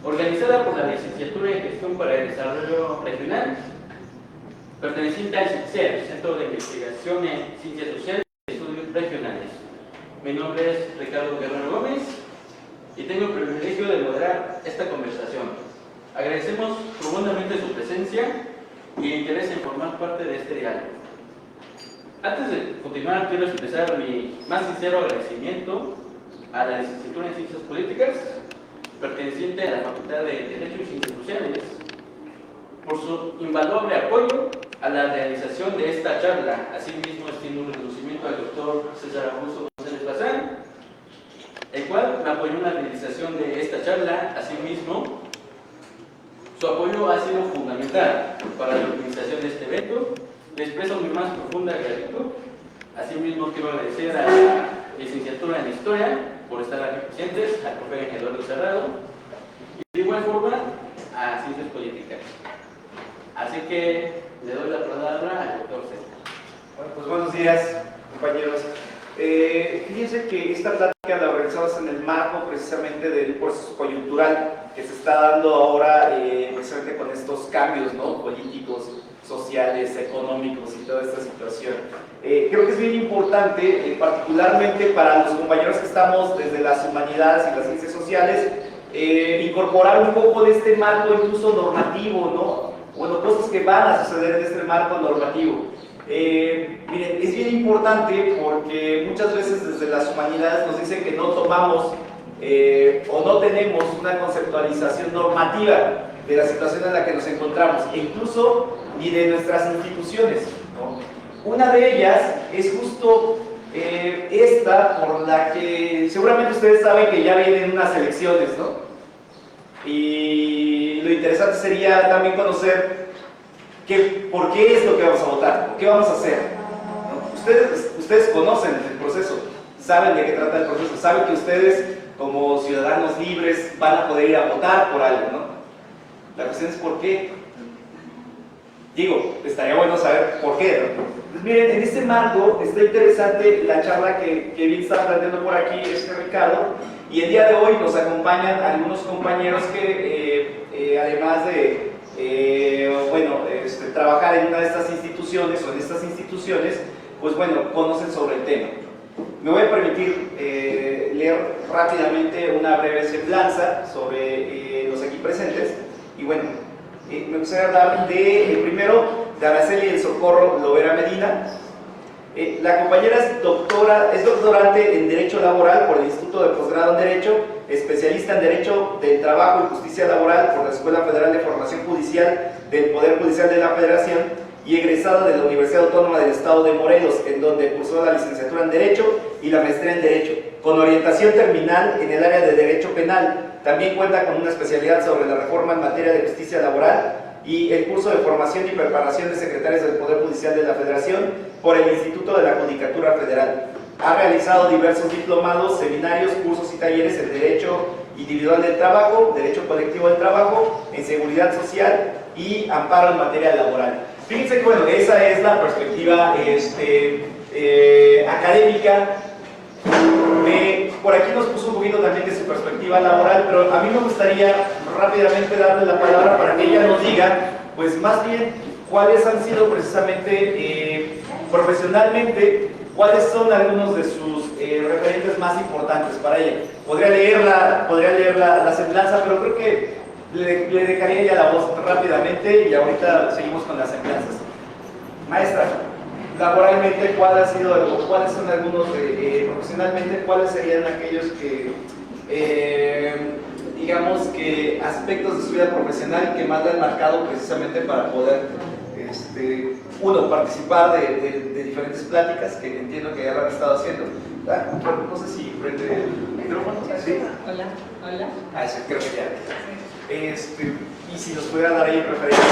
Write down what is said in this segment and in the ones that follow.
organizada por la Licenciatura en Gestión para el Desarrollo Regional, perteneciente al CICSER, Centro de Investigación en Ciencias Sociales y Estudios Regionales. Mi nombre es Ricardo Guerrero Gómez y tengo el privilegio de moderar esta conversación. Agradecemos profundamente su presencia y el interés en formar parte de este diálogo. Antes de continuar, quiero expresar mi más sincero agradecimiento a la Licenciatura en Ciencias Políticas, perteneciente a la Facultad de Derecho y Ciencias Sociales, por su invaluable apoyo a la realización de esta charla. Asimismo, extiendo un reconocimiento al doctor César Augusto González Bazán, el cual me apoyó en la realización de esta charla. Asimismo, su apoyo ha sido fundamental para la organización de este evento. Le expreso mi más profunda gratitud. Asimismo, quiero agradecer a la Licenciatura en Historia por estar aquí presentes, al profe Eduardo Cerrado, y de igual forma a Ciencias Políticas. Así que le doy la palabra al doctor César. Bueno, pues buenos días, compañeros. Fíjense que esta plática la organizamos en el marco precisamente del proceso coyuntural que se está dando ahora, precisamente con estos cambios, ¿no?, políticos, sociales, económicos y toda esta situación. Creo que es bien importante, particularmente para los compañeros que estamos desde las humanidades y las ciencias sociales, incorporar un poco de este marco incluso normativo, ¿no? Bueno, cosas que van a suceder en este marco normativo. Miren, es bien importante porque muchas veces desde las humanidades nos dicen que no tomamos o no tenemos una conceptualización normativa de la situación en la que nos encontramos, e incluso ni de nuestras instituciones, ¿no? Una de ellas es justo esta, por la que seguramente ustedes saben que ya vienen unas elecciones, ¿no? Y lo interesante sería también conocer por qué es lo que vamos a votar, qué vamos a hacer, ¿no? Ustedes conocen el proceso, saben de qué trata el proceso, saben que ustedes como ciudadanos libres van a poder ir a votar por algo, ¿no? La cuestión es por qué. Digo, estaría bueno saber por qué, ¿no? Pues miren, en este marco está interesante la charla que bien está planteando por aquí Ricardo, y el día de hoy nos acompañan algunos compañeros que además de trabajar en una de estas instituciones o en estas instituciones, pues bueno, conocen sobre el tema. Me voy a permitir leer rápidamente una breve semblanza sobre los aquí presentes, y bueno, me gustaría hablar primero de Araceli del Socorro Lovera Medina. La compañera es doctorante en Derecho Laboral por el Instituto de Posgrado en Derecho, especialista en Derecho del Trabajo y Justicia Laboral por la Escuela Federal de Formación Judicial del Poder Judicial de la Federación y egresada de la Universidad Autónoma del Estado de Morelos, en donde cursó la licenciatura en Derecho y la maestría en Derecho, con orientación terminal en el área de Derecho Penal. También cuenta con una especialidad sobre la reforma en materia de justicia laboral y el curso de formación y preparación de secretarios del Poder Judicial de la Federación por el Instituto de la Judicatura Federal. Ha realizado diversos diplomados, seminarios, cursos y talleres en Derecho Individual del Trabajo, Derecho Colectivo del Trabajo, en Seguridad Social y Amparo en materia laboral. Fíjense que, bueno, esa es la perspectiva académica. Por aquí nos puso un poquito también de su perspectiva laboral, pero a mí me gustaría rápidamente darle la palabra para que ella nos diga, pues más bien, cuáles han sido precisamente profesionalmente, cuáles son algunos de sus referentes más importantes para ella. Podría leer la semblanza, pero creo que le dejaría ya la voz rápidamente y ahorita seguimos con las semblanzas. Maestra, laboralmente, ¿cuáles son algunos, profesionalmente, cuáles serían aquellos que, digamos que aspectos de su vida profesional que más le han marcado precisamente para poder, uno, participar de diferentes pláticas que entiendo que ya lo han estado haciendo? No sé si prende el micrófono. ¿Sí? Hola. Sí, creo que ya. Y si nos pudiera dar ahí preferencia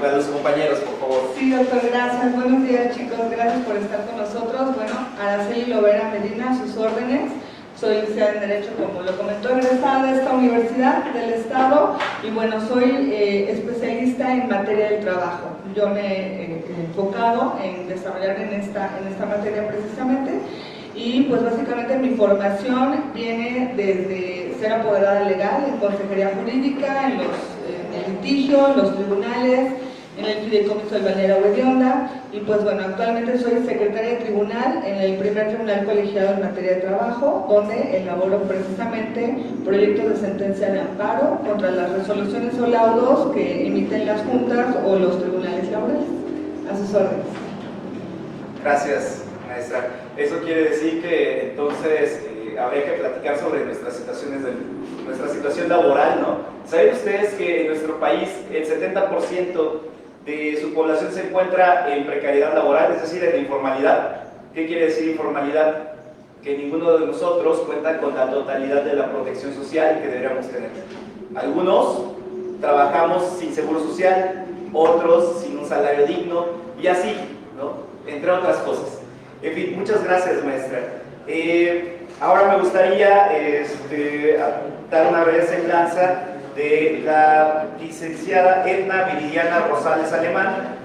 a los compañeros, por favor. Sí, doctor, gracias. Buenos días, chicos. Gracias por estar con nosotros. Bueno, Araceli Lovera Medina, a sus órdenes. Soy licenciada en Derecho, como lo comentó, egresada de esta universidad del Estado, y bueno, soy especialista en materia del trabajo. Yo me he enfocado en desarrollar en esta materia precisamente, y pues básicamente mi formación viene desde ser apoderada legal en consejería jurídica, en el litigio, en los tribunales, en el fideicomiso del Balneario Hedionda, y pues bueno, actualmente soy secretaria de tribunal en el primer tribunal colegiado en materia de trabajo, donde elaboro precisamente proyectos de sentencia de amparo contra las resoluciones o laudos que emiten las juntas o los tribunales laborales. A sus órdenes. Gracias, maestra. Eso quiere decir que entonces habría que platicar sobre nuestra situación laboral, ¿no? ¿Saben ustedes que en nuestro país el 70% de su población se encuentra en precariedad laboral, es decir, en la informalidad? ¿Qué quiere decir informalidad? Que ninguno de nosotros cuenta con la totalidad de la protección social que deberíamos tener. Algunos trabajamos sin seguro social, otros sin un salario digno, y así, ¿no? Entre otras cosas. En fin, muchas gracias, maestra. Ahora me gustaría dar una breve semblanza de la licenciada Edna Viridiana Rosales Alemán.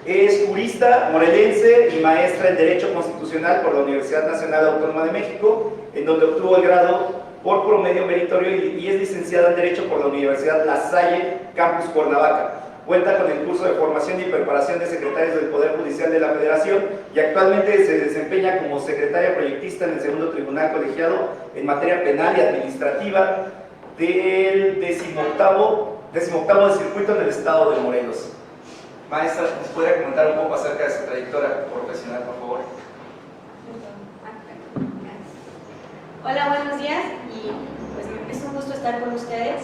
Es jurista morelense y maestra en Derecho Constitucional por la Universidad Nacional Autónoma de México, en donde obtuvo el grado por promedio meritorio, y es licenciada en Derecho por la Universidad La Salle, Campus Cuernavaca. Cuenta con el curso de formación y preparación de secretarios del Poder Judicial de la Federación y actualmente se desempeña como secretaria proyectista en el segundo tribunal colegiado en materia penal y administrativa del 18º del circuito en el estado de Morelos. Maestra, ¿nos podría comentar un poco acerca de su trayectoria profesional, por favor? Hola, buenos días, y pues es un gusto estar con ustedes.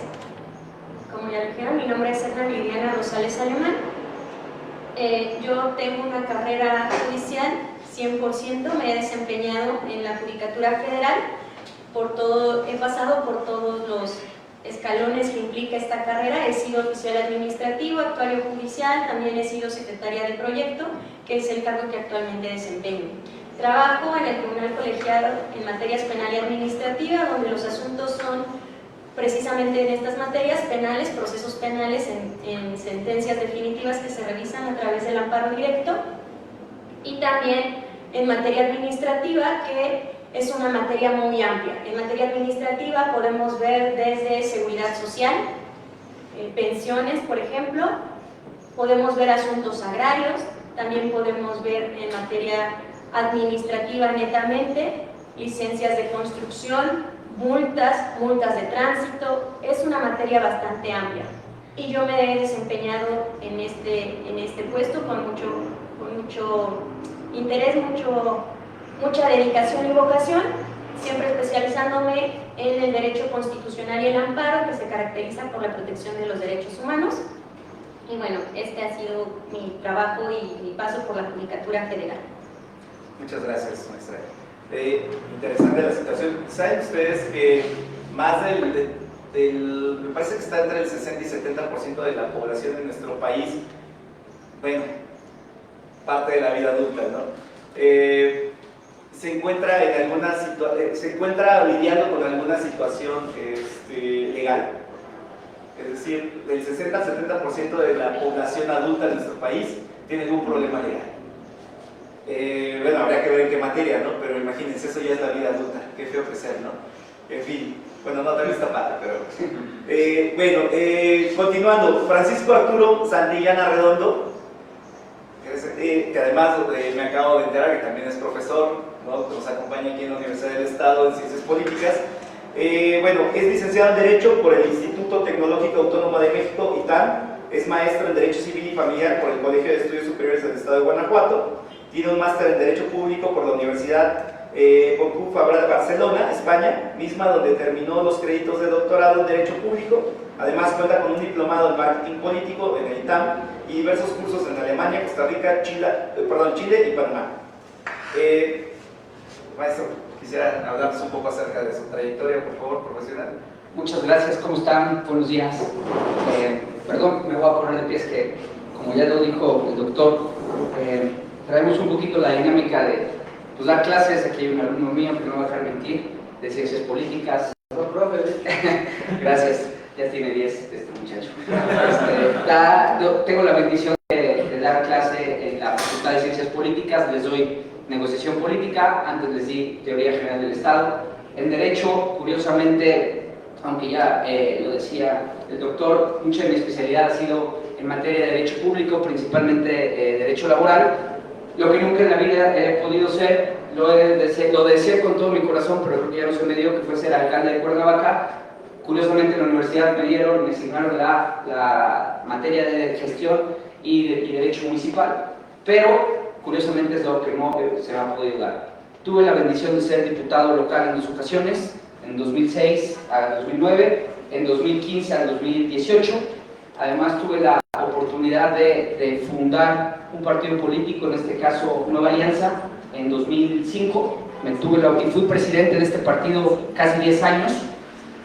Como ya dijeron, mi nombre es Edna Viridiana Rosales Alemán. Yo tengo una carrera judicial 100%, me he desempeñado en la Judicatura Federal, he pasado por todos los escalones que implica esta carrera. He sido oficial administrativo, actuario judicial, también he sido secretaria de proyecto, que es el cargo que actualmente desempeño. Trabajo en el Tribunal Colegiado en materias penal y administrativa, donde los asuntos son precisamente en estas materias penales, procesos penales en sentencias definitivas que se revisan a través del amparo directo, y también en materia administrativa, que es una materia muy amplia. En materia administrativa podemos ver desde seguridad social, pensiones, por ejemplo, podemos ver asuntos agrarios, también podemos ver en materia administrativa netamente, licencias de construcción, multas de tránsito. Es una materia bastante amplia y yo me he desempeñado en este puesto con mucho interés, mucha dedicación y vocación, siempre especializándome en el derecho constitucional y el amparo, que se caracteriza por la protección de los derechos humanos. Y bueno, este ha sido mi trabajo y mi paso por la Judicatura Federal. Muchas gracias, maestra. Interesante la situación. ¿Saben ustedes que más me parece que está entre el 60 y 70% de la población de nuestro país, bueno, parte de la vida adulta, ¿no? Se encuentra lidiando con alguna situación legal? Es decir, del 60 al 70% de la población adulta de nuestro país tiene algún problema legal. Bueno, habría que ver en qué materia, ¿no? Pero imagínense, eso ya es la vida adulta, qué feo que sea, ¿no? En fin, bueno, no, también está padre, pero... continuando, Francisco Arturo Santillana Redondo, que además me acabo de enterar que también es profesor, ¿no? Nos acompaña aquí en la Universidad del Estado en Ciencias Políticas. Bueno, es licenciado en Derecho por el Instituto Tecnológico Autónomo de México, ITAM, es maestro en Derecho Civil y Familiar por el Colegio de Estudios Superiores del Estado de Guanajuato, tiene un máster en Derecho Público por la Universidad Pompeu Fabra de Barcelona, España, misma donde terminó los créditos de doctorado en Derecho Público. Además cuenta con un diplomado en Marketing Político en el ITAM y diversos cursos en Alemania, Costa Rica, Chile y Panamá. Maestro, quisiera hablarnos un poco acerca de su trayectoria, por favor, profesional. Muchas gracias, ¿cómo están? Buenos días. Perdón, me voy a poner de pies que, como ya lo dijo el doctor, traemos un poquito la dinámica de dar clases. Aquí hay un alumno mío que no va a dejar mentir, de Ciencias Políticas. Gracias, ya tiene 10 este muchacho. Tengo la bendición de dar clase en la Facultad de Ciencias Políticas, les doy negociación política, antes les di teoría general del Estado. En Derecho, curiosamente, aunque ya lo decía el doctor, mucha de mi especialidad ha sido en materia de derecho público, principalmente derecho laboral. Lo que nunca en la vida he podido ser, lo deseé con todo mi corazón, pero creo que ya no se me dio, que fue ser alcalde de Cuernavaca. Curiosamente en la universidad me asignaron la materia de gestión y derecho municipal, pero curiosamente es lo que no se me ha podido dar. Tuve la bendición de ser diputado local en 2 ocasiones, en 2006 a 2009, en 2015 a 2018. Además tuve la oportunidad de fundar un partido político, en este caso Nueva Alianza, en 2005. Y fui presidente de este partido casi 10 años.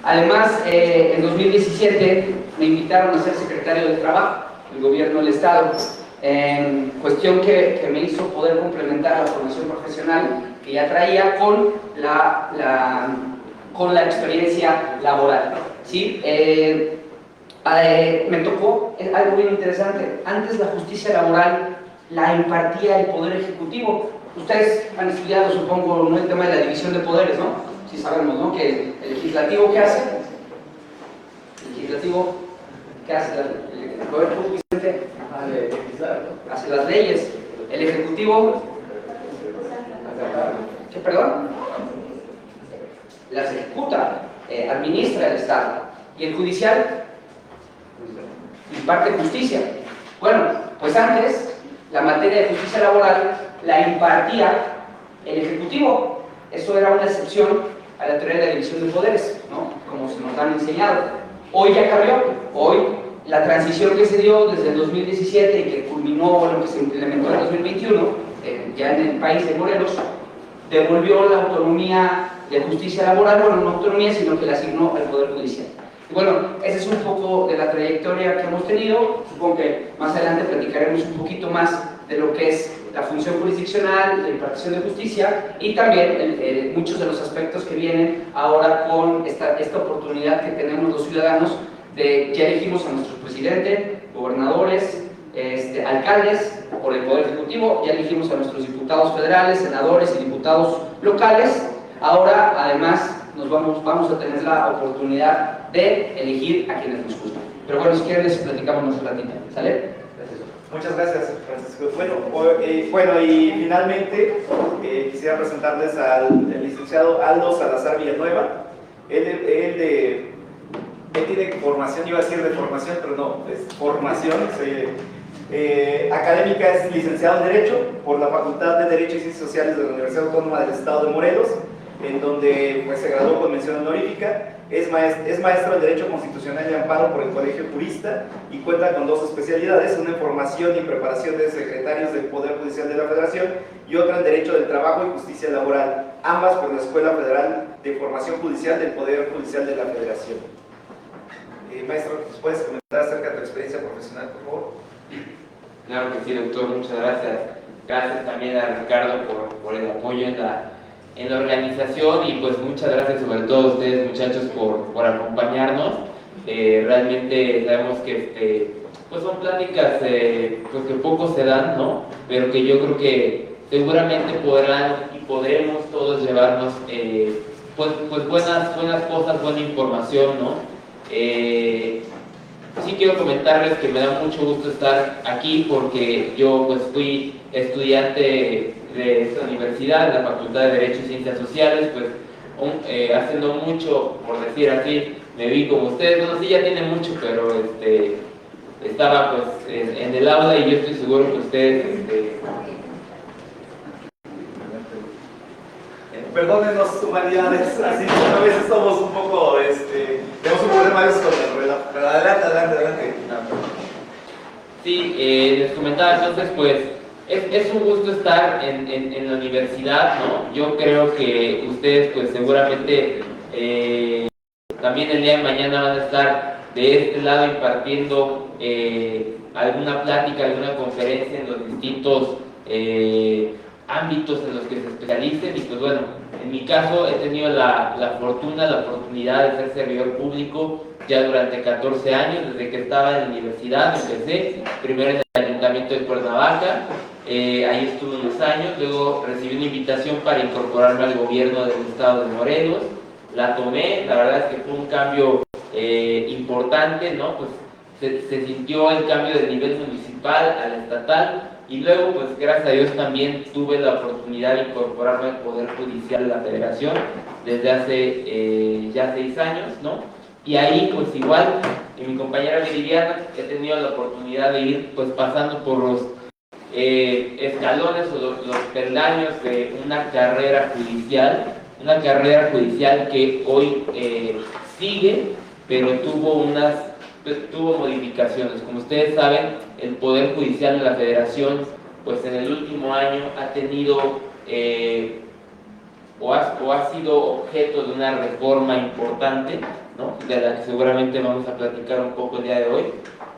Además, en 2017 me invitaron a ser secretario del Trabajo del Gobierno del Estado, en cuestión que me hizo poder complementar la formación profesional que ya traía con la experiencia laboral, ¿sí? Me tocó algo bien interesante. Antes la justicia laboral la impartía el Poder Ejecutivo. Ustedes han estudiado, supongo, ¿no?, el tema de la división de poderes, ¿no? Sí sabemos, ¿no?, que el legislativo, ¿qué hace? El legislativo, ¿qué hace? El Poder Judicial hace las leyes. El Ejecutivo, ¿qué, perdón? Las ejecuta, administra el Estado. Y el Judicial imparte justicia. Bueno, pues antes la materia de justicia laboral la impartía el Ejecutivo. Eso era una excepción a la teoría de la división de poderes, ¿no?, como se nos han enseñado. Hoy ya cambió. Hoy la transición que se dio desde el 2017 y que culminó, lo que se implementó en el 2021, ya en el país de Morelos, devolvió la autonomía de justicia laboral, bueno, no autonomía, sino que la asignó al Poder Judicial. Y bueno, ese es un poco de la trayectoria que hemos tenido. Supongo que más adelante platicaremos un poquito más de lo que es la función jurisdiccional, la impartición de justicia y también muchos de los aspectos que vienen ahora con esta oportunidad que tenemos los ciudadanos de ya elegimos a nuestro presidente, gobernadores, alcaldes por el Poder Ejecutivo, ya elegimos a nuestros diputados federales, senadores y diputados locales. Ahora, además, vamos a tener la oportunidad de elegir a quienes nos gustan. Pero bueno, si quieren les platicamos más ratito, ¿sale? Gracias. Muchas gracias, Francisco. Bueno, y finalmente quisiera presentarles al licenciado Aldo Salazar Villanueva. Él tiene formación, iba a decir de formación, pero no, es formación académica, es licenciado en Derecho por la Facultad de Derecho y Ciencias Sociales de la Universidad Autónoma del Estado de Morelos, en donde pues, se graduó con mención honorífica. Es maestro en Derecho Constitucional y Amparo por el Colegio Jurista y cuenta con 2 especialidades, una en formación y preparación de secretarios del Poder Judicial de la Federación y otra en Derecho del Trabajo y Justicia Laboral, ambas por la Escuela Federal de Formación Judicial del Poder Judicial de la Federación. Maestro, ¿nos puedes comentar acerca de tu experiencia profesional, por favor? Claro que sí, doctor, muchas gracias. Gracias también a Ricardo por el apoyo en la organización y pues muchas gracias sobre todo a ustedes, muchachos, por acompañarnos. Realmente sabemos que pues son pláticas pues que poco se dan, ¿no? Pero que yo creo que seguramente podrán y podremos todos llevarnos pues buenas cosas, buena información, ¿no? Sí quiero comentarles que me da mucho gusto estar aquí porque yo pues fui estudiante de esta universidad, de la Facultad de Derecho y Ciencias Sociales, pues haciendo mucho, por decir así, me vi como ustedes, no sé, ya tiene mucho, pero estaba pues en el aula y yo estoy seguro que ustedes Perdónenos, humanidades, así a veces somos un poco, tenemos un problema a veces con el reloj, pero adelante. Sí, les comentaba entonces, pues, es un gusto estar en la universidad, ¿no? Yo creo que ustedes, pues, seguramente también el día de mañana van a estar de este lado impartiendo alguna plática, alguna conferencia en los distintos ámbitos en los que se especialicen y pues bueno, en mi caso he tenido la oportunidad de ser servidor público ya durante 14 años, desde que estaba en la universidad, empecé primero en el Ayuntamiento de Cuernavaca, ahí estuve unos años, luego recibí una invitación para incorporarme al gobierno del estado de Morelos, la tomé, la verdad es que fue un cambio importante, ¿no? Pues se sintió el cambio del nivel municipal al estatal, y luego, pues gracias a Dios también tuve la oportunidad de incorporarme al Poder Judicial de la Federación desde hace ya 6 años, ¿no? Y ahí, pues igual, y mi compañera Viridiana, he tenido la oportunidad de ir pues pasando por los escalones o los peldaños de una carrera judicial que hoy sigue, pero tuvo modificaciones. Como ustedes saben, el Poder Judicial de la Federación, pues en el último año ha tenido o ha sido objeto de una reforma importante, ¿no? De la que seguramente vamos a platicar un poco el día de hoy,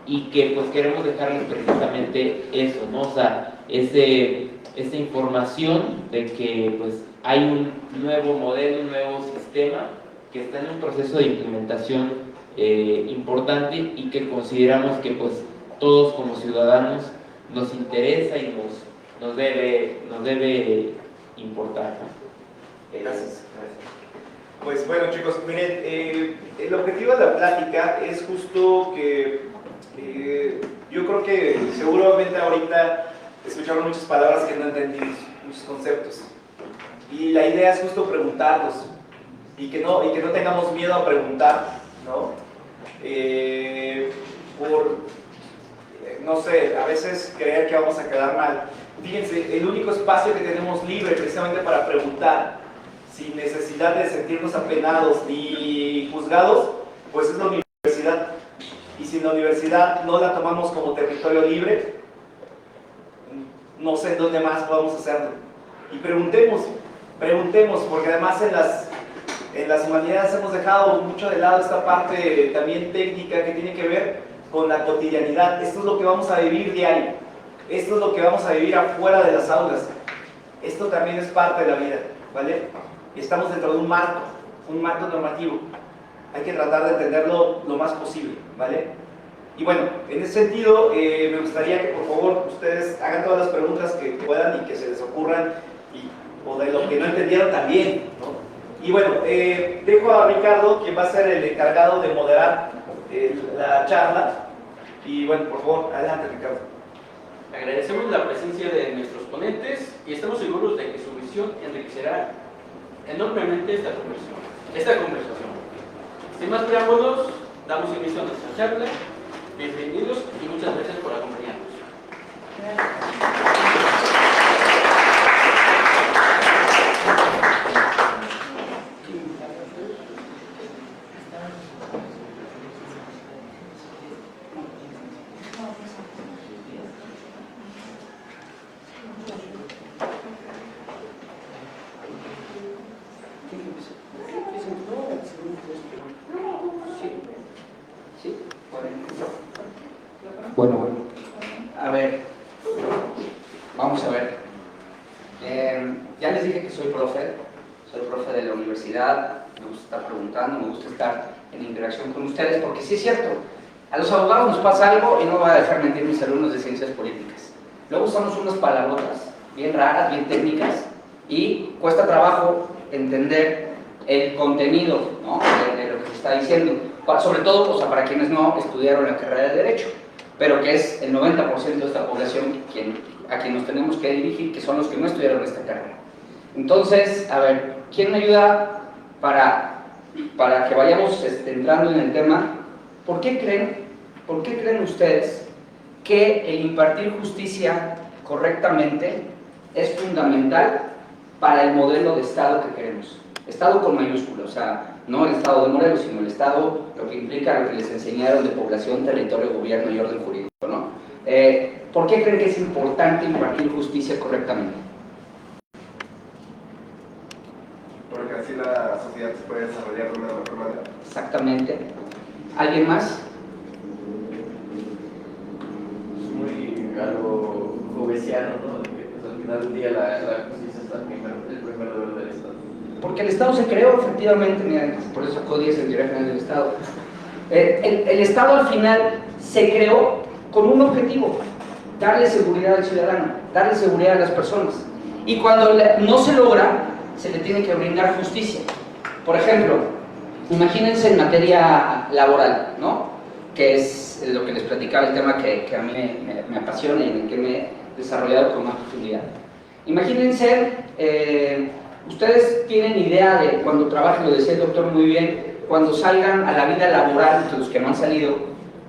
y que pues queremos dejarles precisamente eso, ¿no? O sea, esa información de que pues hay un nuevo modelo, un nuevo sistema que está en un proceso de implementación importante, y que consideramos que pues todos como ciudadanos nos interesa y nos debe importar, ¿no? Gracias. Pues bueno, chicos, miren, el objetivo de la plática es justo que yo creo que seguramente ahorita escucharon muchas palabras que no entendí, muchos conceptos, y la idea es justo preguntarlos y que no tengamos miedo a preguntar, ¿no? No sé, a veces creer que vamos a quedar mal. Fíjense, el único espacio que tenemos libre precisamente para preguntar, sin necesidad de sentirnos apenados ni juzgados, pues es la universidad. Y si la universidad no la tomamos como territorio libre, no sé en dónde más podemos hacerlo. Y preguntemos, porque además en las humanidades hemos dejado mucho de lado esta parte también técnica que tiene que ver con la cotidianidad. Esto es lo que vamos a vivir diario, esto es lo que vamos a vivir afuera de las aulas, esto también es parte de la vida, ¿vale? Estamos dentro de un marco normativo, hay que tratar de entenderlo lo más posible, ¿vale? Y bueno, en ese sentido, me gustaría que por favor ustedes hagan todas las preguntas que puedan y que se les ocurran, o de lo que no entendieron también, ¿no? Y bueno, dejo a Ricardo, quien va a ser el encargado de moderar la charla. Y bueno, por favor, adelante, Ricardo. Agradecemos la presencia de nuestros ponentes y estamos seguros de que su visión enriquecerá enormemente esta conversación. Sin más preámbulos, damos inicio a nuestra charla. Bienvenidos y muchas gracias por acompañarnos. Bueno, a ver, vamos a ver. Ya les dije que soy profe de la universidad, me gusta estar preguntando, me gusta estar en interacción con ustedes, porque sí es cierto, a los abogados nos pasa algo, y no voy a dejar mentir mis alumnos de ciencias políticas. Luego usamos unas palabrotas bien raras, bien técnicas, y cuesta trabajo entender el contenido, ¿no?, de lo que se está diciendo, sobre todo, o sea, para quienes no estudiaron la carrera de Derecho, pero que es el 90% de esta población a quien nos tenemos que dirigir, que son los que no estudiaron esta carrera. Entonces, a ver, ¿quién me ayuda para que vayamos entrando en el tema? ¿Por qué creen ustedes que el impartir justicia correctamente es fundamental para el modelo de Estado que queremos? Estado con mayúsculas, o sea, no el Estado de Morelos, sino el Estado, lo que implica lo que les enseñaron de población, territorio, gobierno y orden jurídico, ¿no? ¿Por qué creen que es importante impartir justicia correctamente? Porque así la sociedad se puede desarrollar de una mejor manera. Exactamente. ¿Alguien más? Es muy algo jovesiano, ¿no? De que pues, al final del día la justicia es el primer deber del Estado. Porque el Estado se creó, efectivamente, mira, por eso sacó 10 en teoría general del Estado. El Estado al final se creó con un objetivo: darle seguridad al ciudadano, darle seguridad a las personas. Y cuando no se logra, se le tiene que brindar justicia. Por ejemplo, imagínense en materia laboral, ¿no? Que es lo que les platicaba, el tema que a mí me apasiona y en el que me he desarrollado con más profundidad. Imagínense, ustedes tienen idea de cuando trabajen, lo decía el doctor muy bien, cuando salgan a la vida laboral, los que no han salido,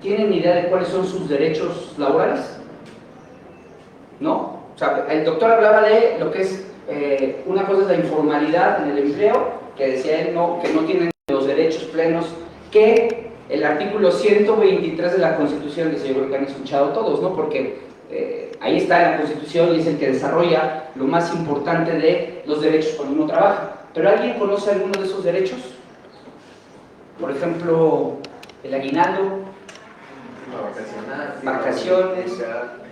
¿tienen idea de cuáles son sus derechos laborales? ¿No? O sea, el doctor hablaba de lo que es, una cosa es la informalidad en el empleo, que decía él que no tienen los derechos plenos que el artículo 123 de la Constitución, que yo creo que han escuchado todos, ¿no? Porque ahí está en la Constitución y es el que desarrolla lo más importante de los derechos cuando uno trabaja. ¿Pero alguien conoce alguno de esos derechos? Por ejemplo, el aguinaldo, vacaciones,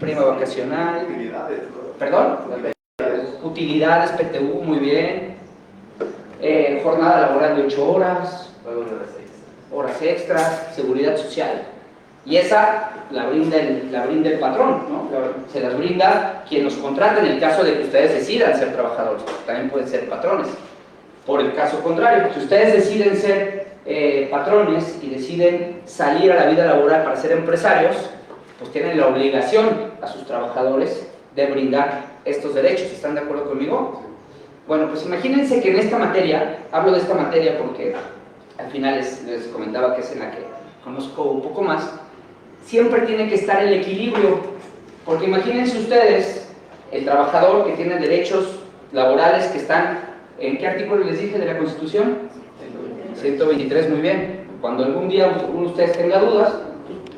prima vacacional, ¿perdón? Utilidades, PTU, muy bien, jornada laboral de 8 horas, horas extras, seguridad social. Y esa la brinda el patrón, ¿no? Se las brinda quien los contrata en el caso de que ustedes decidan ser trabajadores, también pueden ser patrones. Por el caso contrario, si ustedes deciden ser patrones y deciden salir a la vida laboral para ser empresarios, pues tienen la obligación a sus trabajadores de brindar estos derechos. ¿Están de acuerdo conmigo? Bueno, pues imagínense que en esta materia, hablo de esta materia porque al final les comentaba que es en la que conozco un poco más, siempre tiene que estar el equilibrio, porque imagínense ustedes el trabajador que tiene derechos laborales que están, ¿en qué artículo les dije de la Constitución? 123, muy bien. Cuando algún día uno de ustedes tenga dudas,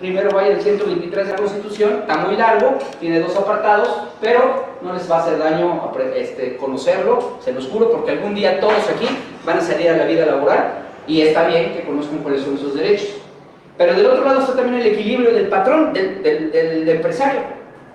primero vaya al 123 de la Constitución, está muy largo, tiene 2 apartados, pero no les va a hacer daño conocerlo, se los juro, porque algún día todos aquí van a salir a la vida laboral y está bien que conozcan cuáles son esos derechos. Pero del otro lado está también el equilibrio del patrón, del empresario,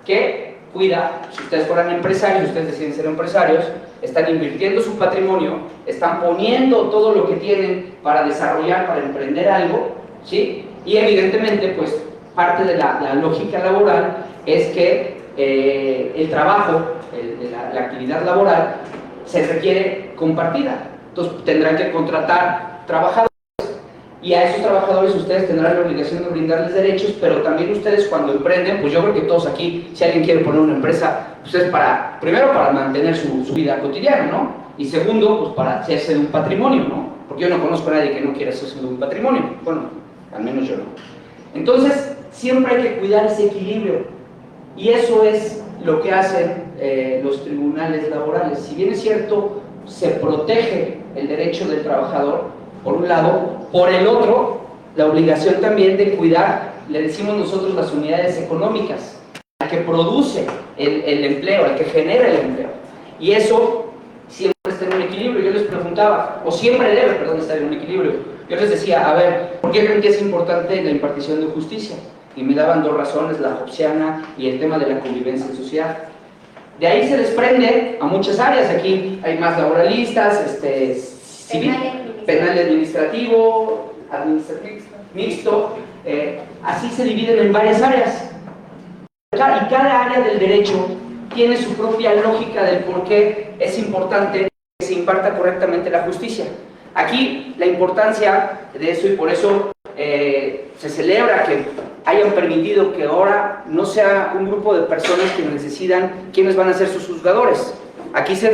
que cuida, si ustedes fueran empresarios, ustedes deciden ser empresarios, están invirtiendo su patrimonio, están poniendo todo lo que tienen para desarrollar, para emprender algo, ¿sí? Y evidentemente, pues, parte de la lógica laboral es que el trabajo, la actividad laboral, se requiere compartida. Entonces, tendrán que contratar trabajadores y a esos trabajadores ustedes tendrán la obligación de brindarles derechos, pero también ustedes cuando emprenden, pues yo creo que todos aquí, si alguien quiere poner una empresa, pues es primero para mantener su vida cotidiana, ¿no? Y segundo, pues para hacerse de un patrimonio, ¿no? Porque yo no conozco a nadie que no quiera hacerse de un patrimonio. Bueno, al menos yo no. Entonces, siempre hay que cuidar ese equilibrio. Y eso es lo que hacen los tribunales laborales. Si bien es cierto, se protege el derecho del trabajador, por un lado, por el otro, la obligación también de cuidar, le decimos nosotros, las unidades económicas, al que produce el empleo, al que genera el empleo. Y eso siempre está en un equilibrio. Yo les preguntaba, o siempre debe, perdón, estar en un equilibrio. Yo les decía, a ver, ¿por qué creen que es importante la impartición de justicia? Y me daban 2 razones, la hobbesiana y el tema de la convivencia en sociedad. De ahí se desprende a muchas áreas. Aquí hay más laboralistas, civil, penal y administrativo, mixto, así se dividen en varias áreas. Y cada área del derecho tiene su propia lógica del por qué es importante que se imparta correctamente la justicia. Aquí la importancia de eso, y por eso se celebra que hayan permitido que ahora no sea un grupo de personas quienes decidan quiénes van a ser sus juzgadores. Aquí se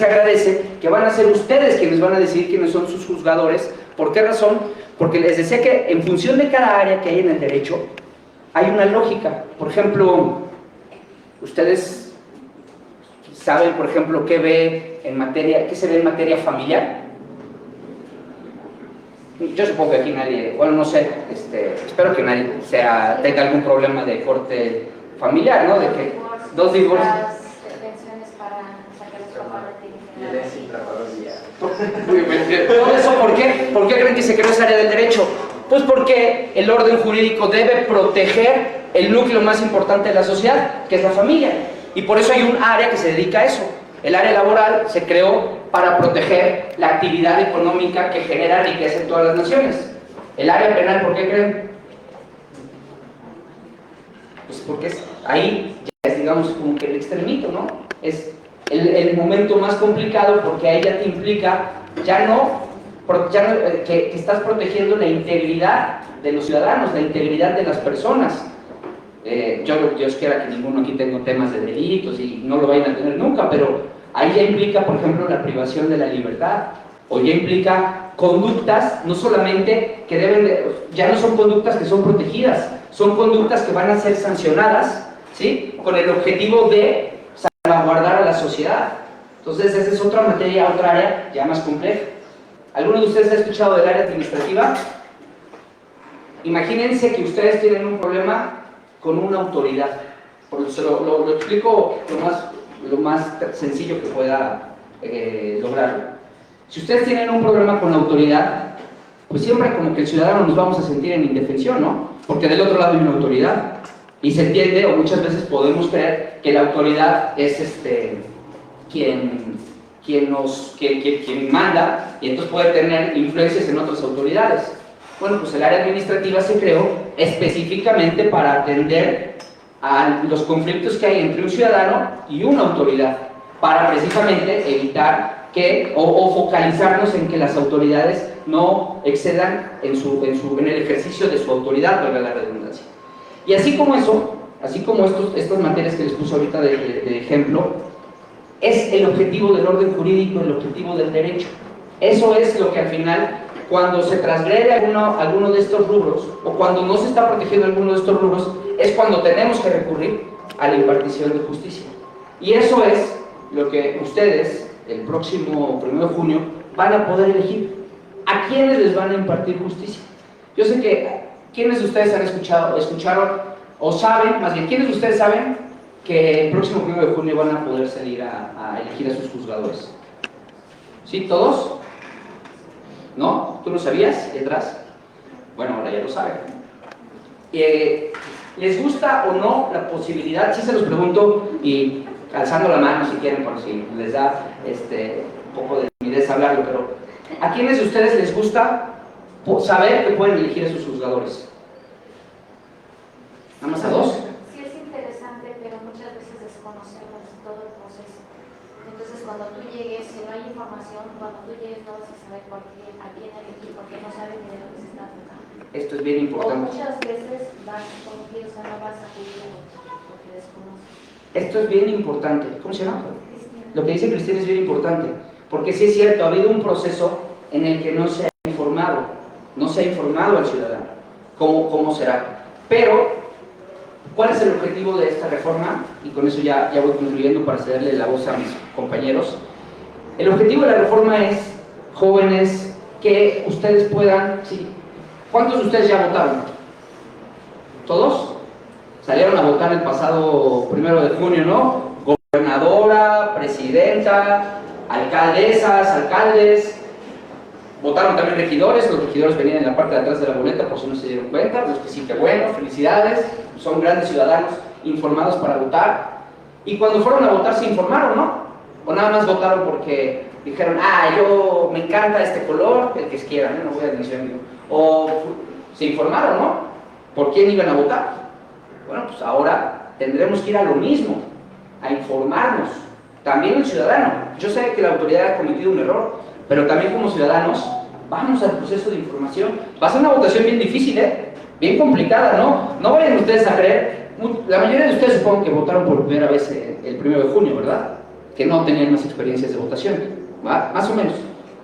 agradece que van a ser ustedes quienes van a decidir quiénes son sus juzgadores. ¿Por qué razón? Porque les decía que en función de cada área que hay en el derecho, hay una lógica. Por ejemplo, ustedes saben, por ejemplo, qué se ve en materia familiar. Yo supongo que aquí nadie, bueno, no sé, espero que nadie tenga algún problema de corte familiar, ¿no? De que 2 divorcios. ¿Todo eso por qué? ¿Por qué creen que se creó esa área del derecho? Pues porque el orden jurídico debe proteger el núcleo más importante de la sociedad, que es la familia. Y por eso hay un área que se dedica a eso. El área laboral se creó para proteger la actividad económica que genera riqueza en todas las naciones. El área penal, ¿por qué creen? Pues porque ahí ya es, digamos, como que el extremito, ¿no? Es el momento más complicado, porque ahí ya te implica ya no que estás protegiendo la integridad de los ciudadanos, la integridad de las personas. Dios quiera que ninguno aquí tenga temas de delitos y no lo vayan a tener nunca, pero ahí ya implica, por ejemplo, la privación de la libertad, o ya implica conductas, no solamente que ya no son conductas que son protegidas, son conductas que van a ser sancionadas, ¿sí?, con el objetivo de salvaguardar a la sociedad. Entonces esa es otra materia, otra área ya más compleja. ¿Alguno de ustedes ha escuchado del área administrativa? Imagínense que ustedes tienen un problema con una autoridad. Lo explico lo más sencillo que pueda lograrlo. Si ustedes tienen un problema con la autoridad, pues siempre como que el ciudadano nos vamos a sentir en indefensión, ¿no? Porque del otro lado hay una autoridad. Y se entiende, o muchas veces podemos creer, que la autoridad es quien manda, y entonces puede tener influencias en otras autoridades. Bueno, pues el área administrativa se creó específicamente para atender a los conflictos que hay entre un ciudadano y una autoridad, para precisamente evitar o focalizarnos en que las autoridades no excedan en el ejercicio de su autoridad, valga la redundancia. Y así como estas materias que les puse ahorita de ejemplo, es el objetivo del orden jurídico, el objetivo del derecho. Eso es lo que al final, cuando se transgrede alguno de estos rubros, o cuando no se está protegiendo alguno de estos rubros, es cuando tenemos que recurrir a la impartición de justicia. Y eso es lo que ustedes, el próximo 1 de junio, van a poder elegir. ¿A quiénes les van a impartir justicia? Yo sé que, ¿quiénes de ustedes escucharon, o saben, más bien, quiénes de ustedes saben que el próximo 1 de junio van a poder salir a elegir a sus juzgadores? ¿Sí? ¿Todos? ¿No? ¿Tú lo sabías? ¿Y atrás? Bueno, ahora ya lo saben. ¿Les gusta o no la posibilidad? Sí se los pregunto, y alzando la mano si quieren, por si les da un poco de timidez hablarlo, pero ¿a quiénes de ustedes les gusta saber que pueden elegir a sus juzgadores? ¿Nada más a dos? Sí es interesante, pero muchas veces desconocemos todo el proceso. Entonces cuando tú llegues, si no hay información, cuando tú llegues no vas a saber a quién elegir, porque no sabes ni de lo que se está tratando. Esto es bien importante. O muchas veces vas confiado, o sea, no vas a acudir porque desconoces. Esto es bien importante. ¿Cómo se llama? Lo que dice Cristina es bien importante, porque sí es cierto, ha habido un proceso en el que no se ha informado al ciudadano cómo será. Pero, ¿cuál es el objetivo de esta reforma? Y con eso ya voy concluyendo para cederle la voz a mis compañeros. El objetivo de la reforma es, jóvenes, que ustedes puedan... ¿sí? ¿Cuántos de ustedes ya votaron? ¿Todos? Salieron a votar el pasado 1 de junio, ¿no? Gobernadora, presidenta, alcaldesas, alcaldes. Votaron también regidores, los regidores venían en la parte de atrás de la boleta por si no se dieron cuenta, los que sí, que bueno, felicidades, son grandes ciudadanos informados para votar. Y cuando fueron a votar se informaron, ¿no? O nada más votaron porque dijeron, yo me encanta este color, el que quieran, no voy a mencionar. O se informaron, ¿no? ¿Por quién iban a votar? Bueno, pues ahora tendremos que ir a lo mismo, a informarnos. También el ciudadano. Yo sé que la autoridad ha cometido un error, pero también como ciudadanos, vamos al proceso de información. Va a ser una votación bien difícil, bien complicada, ¿no? No vayan ustedes a creer, la mayoría de ustedes supongo que votaron por primera vez el 1 de junio, ¿verdad? Que no tenían más experiencias de votación, ¿va? Más o menos.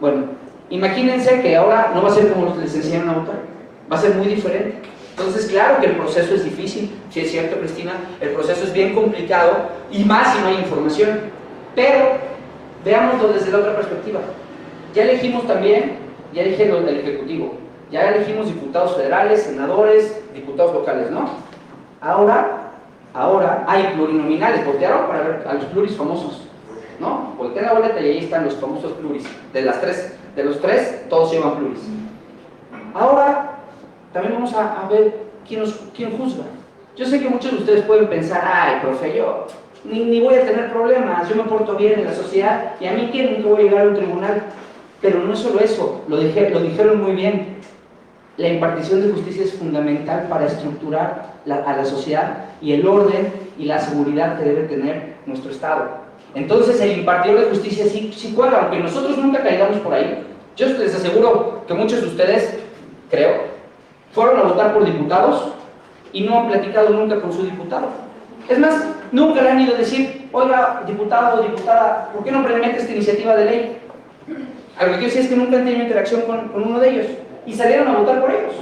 Bueno, imagínense que ahora no va a ser como les enseñaron a votar, va a ser muy diferente. Entonces, claro que el proceso es difícil, sí es cierto, Cristina, el proceso es bien complicado, y más si no hay información, pero veámoslo desde la otra perspectiva. Ya elegimos también, ya eligieron el Ejecutivo, ya elegimos diputados federales, senadores, diputados locales, ¿no? Ahora hay plurinominales, voltearon para ver a los pluris famosos, ¿no? Voltean la boleta y ahí están los famosos pluris, de los tres, todos llevan pluris. Ahora también vamos a ver quién juzga. Yo sé que muchos de ustedes pueden pensar, profe, yo ni voy a tener problemas, yo me porto bien en la sociedad, y a mí quién nunca voy a llegar a un tribunal. Pero no es solo eso, lo dijeron muy bien. La impartición de justicia es fundamental para estructurar a la sociedad y el orden y la seguridad que debe tener nuestro Estado. Entonces el impartidor de justicia sí juega, aunque nosotros nunca caigamos por ahí. Yo les aseguro que muchos de ustedes, creo, fueron a votar por diputados y no han platicado nunca con su diputado. Es más, nunca le han ido a decir, oiga, diputado o diputada, ¿por qué no implementa esta iniciativa de ley? A lo que quiero decir es que nunca han tenido interacción con uno de ellos y salieron a votar por ellos.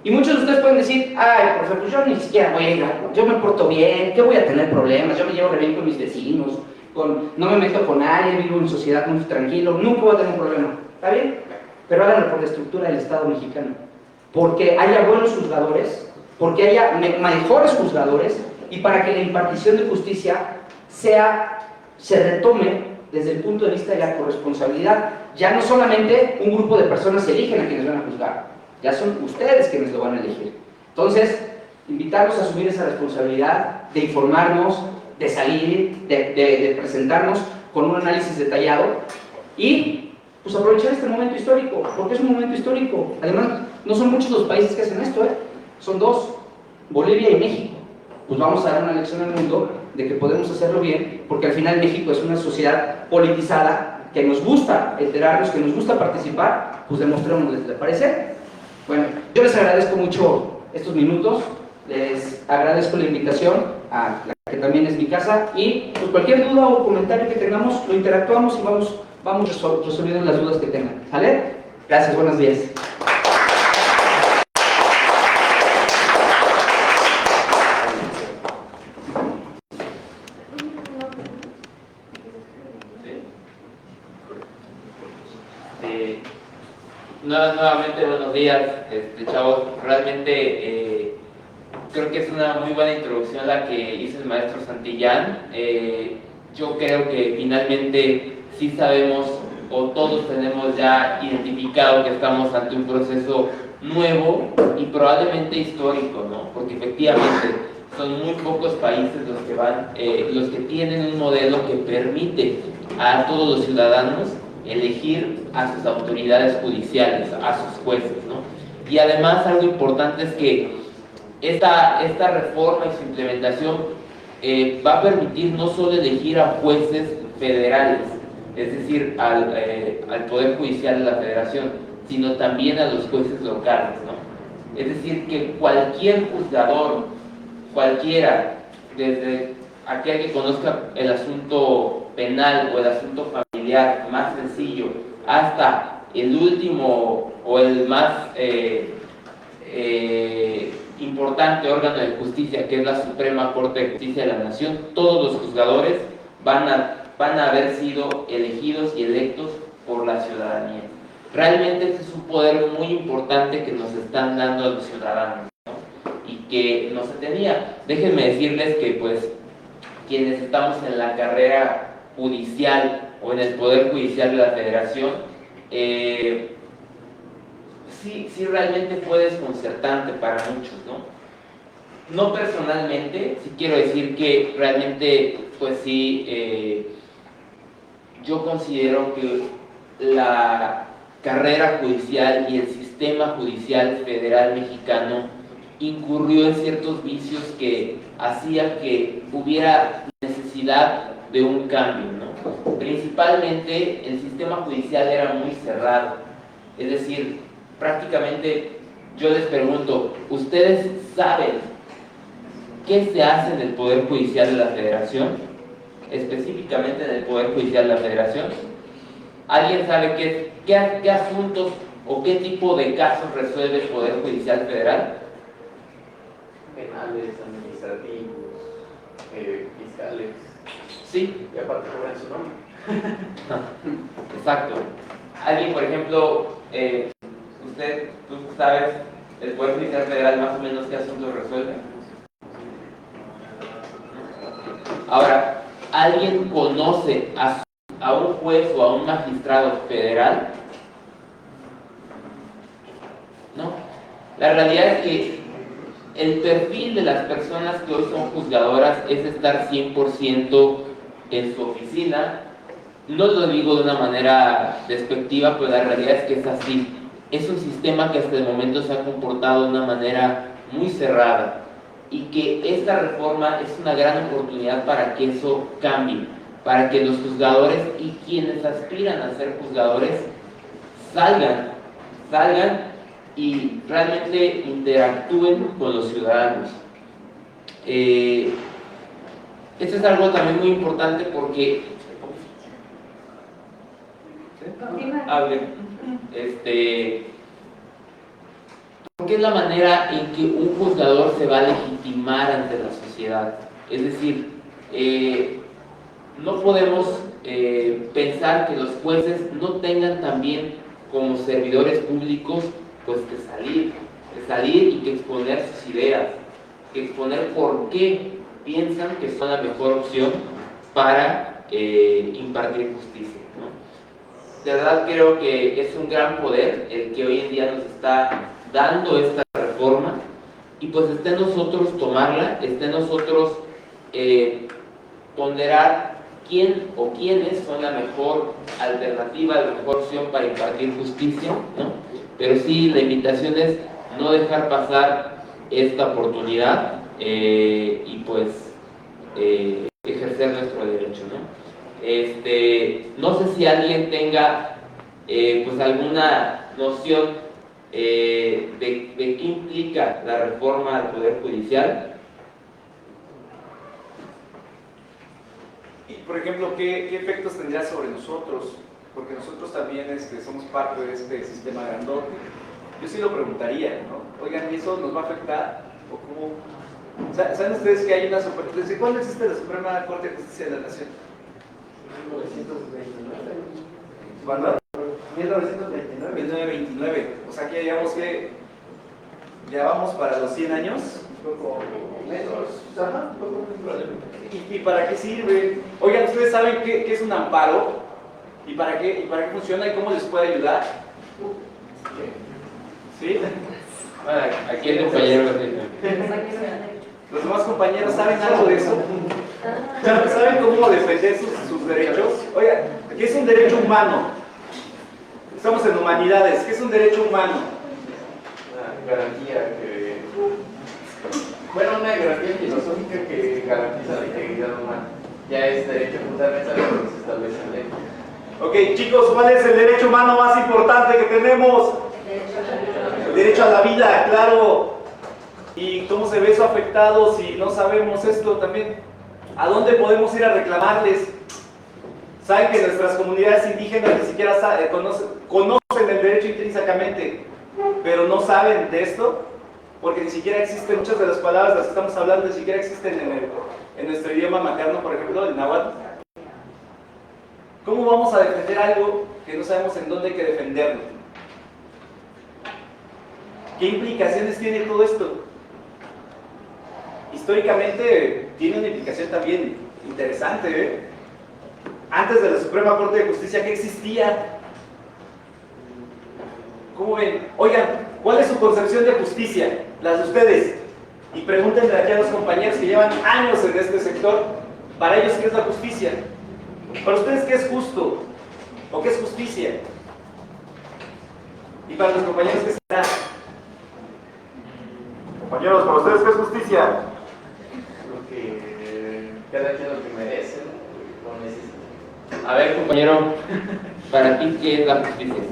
Y muchos de ustedes pueden decir, ay, profe, pues yo ni siquiera voy a ir, yo me porto bien, ¿qué voy a tener problemas? Yo me llevo re bien con mis vecinos, no me meto con nadie, vivo en sociedad muy tranquilo, nunca voy a tener un problema. ¿Está bien? Pero háganlo por la estructura del Estado mexicano. Porque haya buenos juzgadores, porque haya mejores juzgadores y para que la impartición de justicia se retome desde el punto de vista de la corresponsabilidad. Ya no solamente un grupo de personas eligen a quienes van a juzgar, ya son ustedes quienes lo van a elegir. Entonces, invitarlos a asumir esa responsabilidad de informarnos, de salir, de presentarnos con un análisis detallado y pues aprovechar este momento histórico, porque es un momento histórico. Además, no son muchos los países que hacen esto, son dos, Bolivia y México. Pues vamos a dar una lección al mundo de que podemos hacerlo bien, porque al final México es una sociedad politizada, que nos gusta enterarnos, que nos gusta participar, pues demostrémoslo, ¿les parece? Bueno, yo les agradezco mucho estos minutos, les agradezco la invitación a la que también es mi casa y pues cualquier duda o comentario que tengamos, lo interactuamos y vamos resolviendo las dudas que tengan. ¿Sale? Gracias, buenos días. Nuevamente buenos días, chavos. Realmente creo que es una muy buena introducción la que hizo el maestro Santillán. Yo creo que finalmente sí sabemos o todos tenemos ya identificado que estamos ante un proceso nuevo y probablemente histórico, ¿no? Porque efectivamente son muy pocos países los que tienen un modelo que permite a todos los ciudadanos elegir a sus autoridades judiciales, a sus jueces, ¿no? Y además algo importante es que esta reforma y su implementación va a permitir no solo elegir a jueces federales, es decir, al Poder Judicial de la Federación, sino también a los jueces locales, ¿no? Es decir, que cualquier juzgador, cualquiera, desde aquel que conozca el asunto penal o el asunto familiar más sencillo, hasta el último o el más importante órgano de justicia, que es la Suprema Corte de Justicia de la Nación, todos los juzgadores van a haber sido elegidos y electos por la ciudadanía. Realmente este es un poder muy importante que nos están dando a los ciudadanos, ¿no? Y que no se tenía. Déjenme decirles que pues quienes estamos en la carrera judicial o en el Poder Judicial de la Federación, sí realmente fue desconcertante para muchos, ¿no? No personalmente, sí quiero decir que realmente, pues sí, yo considero que la carrera judicial y el sistema judicial federal mexicano incurrió en ciertos vicios que hacían que hubiera necesidad de un cambio, ¿no? Principalmente el sistema judicial era muy cerrado, es decir, prácticamente yo les pregunto, ¿ustedes saben qué se hace en el Poder Judicial de la Federación? Específicamente en el Poder Judicial de la Federación. ¿Alguien sabe qué asuntos o qué tipo de casos resuelve el Poder Judicial Federal? Penales, administrativos, fiscales. Sí. Y aparte cobran su nombre. Exacto. Alguien, por ejemplo, tú sabes, el Poder Judicial Federal más o menos qué asuntos resuelve. Ahora, ¿alguien conoce a un juez o a un magistrado federal? No. La realidad es que el perfil de las personas que hoy son juzgadoras es estar 100% en su oficina. No lo digo de una manera despectiva, pero la realidad es que es así. Es un sistema que hasta el momento se ha comportado de una manera muy cerrada y que esta reforma es una gran oportunidad para que eso cambie, para que los juzgadores y quienes aspiran a ser juzgadores salgan y realmente interactúen con los ciudadanos. Esto es algo también muy importante porque porque es la manera en que un juzgador se va a legitimar ante la sociedad. Es decir, no podemos pensar que los jueces no tengan también como servidores públicos pues que salir y que exponer sus ideas, que exponer por qué piensan que son la mejor opción para impartir justicia, ¿no? De verdad creo que es un gran poder el que hoy en día nos está dando esta reforma, y pues está en nosotros tomarla, está en nosotros ponderar quién o quiénes son la mejor alternativa, la mejor opción para impartir justicia, ¿no? Pero sí, la invitación es no dejar pasar esta oportunidad y pues ejercer nuestro derecho, ¿no? No sé si alguien tenga pues alguna noción de qué implica la reforma al Poder Judicial. Y, por ejemplo, ¿qué efectos tendrá sobre nosotros? Porque nosotros también somos parte de este sistema grandote. Yo sí lo preguntaría, ¿no? Oigan, ¿y eso nos va a afectar? ¿O cómo? ¿Saben ustedes que hay una ¿Desde cuándo existe la Suprema Corte de Justicia de la Nación? 1929. ¿Cuándo? 1929. 1929. O sea, que ya vamos para los 100 años. ¿Y para qué sirve? Oigan, ¿ustedes saben qué es un amparo? ¿Y para qué funciona y cómo les puede ayudar? ¿Sí? Bueno, aquí el compañero. ¿Los demás compañeros saben algo de eso? ¿Saben cómo defender sus derechos? Oigan, ¿qué es un derecho humano? Estamos en humanidades. ¿Qué es un derecho humano? Una garantía una garantía filosófica que garantiza la integridad humana. Ya es derecho fundamental que se establece en ley. Ok, chicos, ¿cuál es el derecho humano más importante que tenemos? El derecho a la vida, claro. ¿Y cómo se ve eso afectado si no sabemos esto también? ¿A dónde podemos ir a reclamarles? ¿Saben que nuestras comunidades indígenas ni siquiera conocen el derecho intrínsecamente, pero no saben de esto? Porque ni siquiera existen, muchas de las palabras de las que estamos hablando ni siquiera existen en nuestro idioma materno, por ejemplo, el náhuatl. ¿Cómo vamos a defender algo que no sabemos en dónde hay que defenderlo? ¿Qué implicaciones tiene todo esto? Históricamente tiene una implicación también interesante, Antes de la Suprema Corte de Justicia, ¿qué existía? ¿Cómo ven? Oigan, ¿cuál es su concepción de justicia? Las de ustedes. Y pregúntenle aquí a los compañeros que llevan años en este sector, para ellos, ¿qué es la justicia? Para ustedes, ¿qué es justo? ¿O qué es justicia? Y para los compañeros, ¿qué será? Compañeros, ¿para ustedes qué es justicia? Lo que cada quien lo que merece, lo necesita. A ver, compañero, para ti, ¿qué es la justicia?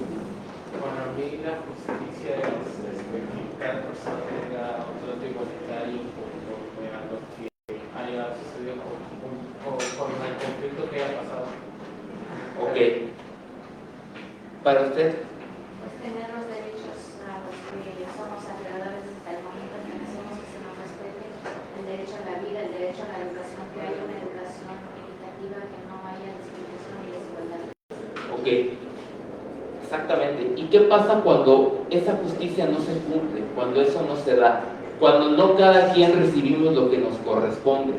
Para mí la justicia es que cada persona tenga un trato igualitario conforme a lo que haya sucedido conforme al conflicto que haya pasado. Ok. ¿Para usted? Pues tener los derechos a los que somos acreedores desde el momento en que nacemos, que se nos respete el derecho a la vida, el derecho a la educación, que haya una educación equitativa, que no haya discriminación y desigualdad. Ok. Exactamente. ¿Y qué pasa cuando esa justicia no se cumple? Cuando eso no se da. Cuando no cada quien recibimos lo que nos corresponde.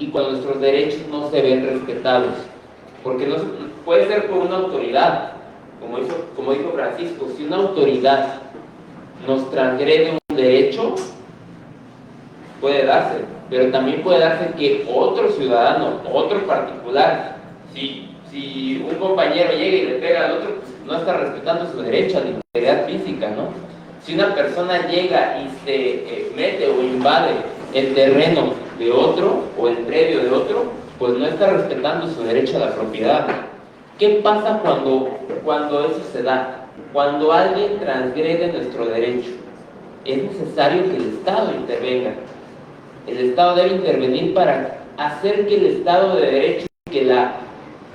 Y cuando nuestros derechos no se ven respetados. Porque no puede ser por una autoridad. Como dijo Francisco, si una autoridad nos transgrede un derecho, puede darse. Pero también puede darse que otro ciudadano, otro particular, si un compañero llega y le pega al otro, pues no está respetando su derecho a la integridad física, ¿no? Si una persona llega y se mete o invade el terreno de otro o el predio de otro, pues no está respetando su derecho a la propiedad. ¿Qué pasa cuando eso se da? Cuando alguien transgrede nuestro derecho, es necesario que el Estado intervenga. El Estado debe intervenir para hacer que el Estado de Derecho, que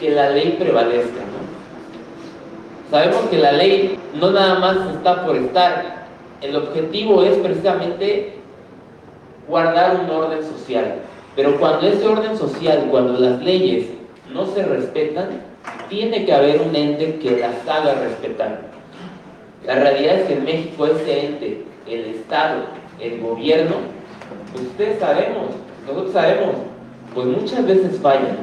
la ley prevalezca, ¿no? Sabemos que la ley no nada más está por estar. El objetivo es precisamente guardar un orden social. Pero cuando ese orden social, cuando las leyes no se respetan, tiene que haber un ente que las haga respetar. La realidad es que en México ese ente, el Estado, el gobierno, pues ustedes sabemos, nosotros sabemos, pues muchas veces fallan.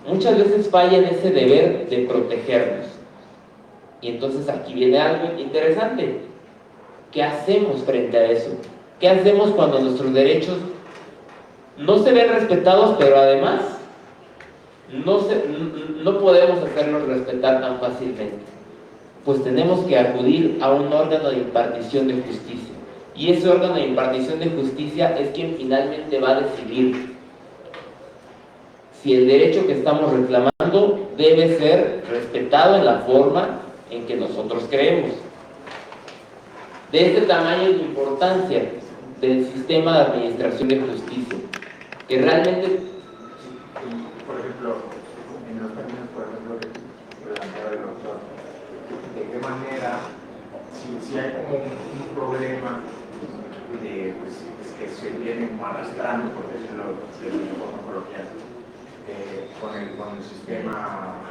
Muchas veces fallan ese deber de protegernos. Y entonces aquí viene algo interesante. ¿Qué hacemos frente a eso? ¿Qué hacemos cuando nuestros derechos no se ven respetados, pero además no podemos hacerlos respetar tan fácilmente? Pues tenemos que acudir a un órgano de impartición de justicia. Y ese órgano de impartición de justicia es quien finalmente va a decidir si el derecho que estamos reclamando debe ser respetado en la forma en que nosotros creemos. De este tamaño es la importancia del sistema de administración de justicia, que realmente, por ejemplo, en los términos, por ejemplo, que planteaba el doctor, de qué manera, si hay como un problema de, pues, que se viene como arrastrando, por decirlo de una forma coloquial, con el sistema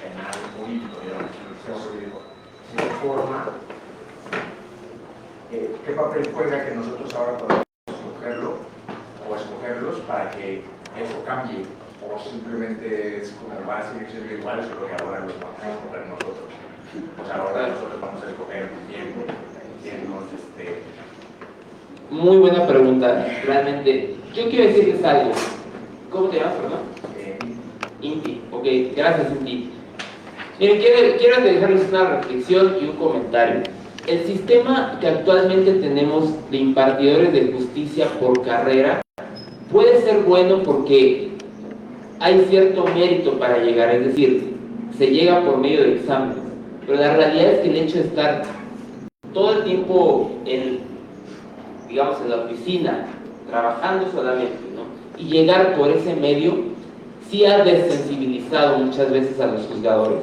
penal político, digamos, el sistema jurídico, si se forma, ¿qué papel juega que nosotros ahora podamos escogerlo o escogerlos para que eso cambie? O simplemente es como va a seguir siendo iguales, pero que ahora los vamos a escoger nosotros. O sea, ahora nosotros vamos a escoger quién nos muy buena pregunta, realmente. Yo quiero decirles algo. ¿Cómo te llamas, perdón? Inti. Ok, gracias, Inti. Miren, quiero dejarles una reflexión y un comentario. El sistema que actualmente tenemos de impartidores de justicia por carrera puede ser bueno porque hay cierto mérito para llegar, es decir, se llega por medio de exámenes, pero la realidad es que el hecho de estar todo el tiempo en la oficina, trabajando solamente, ¿no? Y llegar por ese medio, sí ha desensibilizado muchas veces a los juzgadores.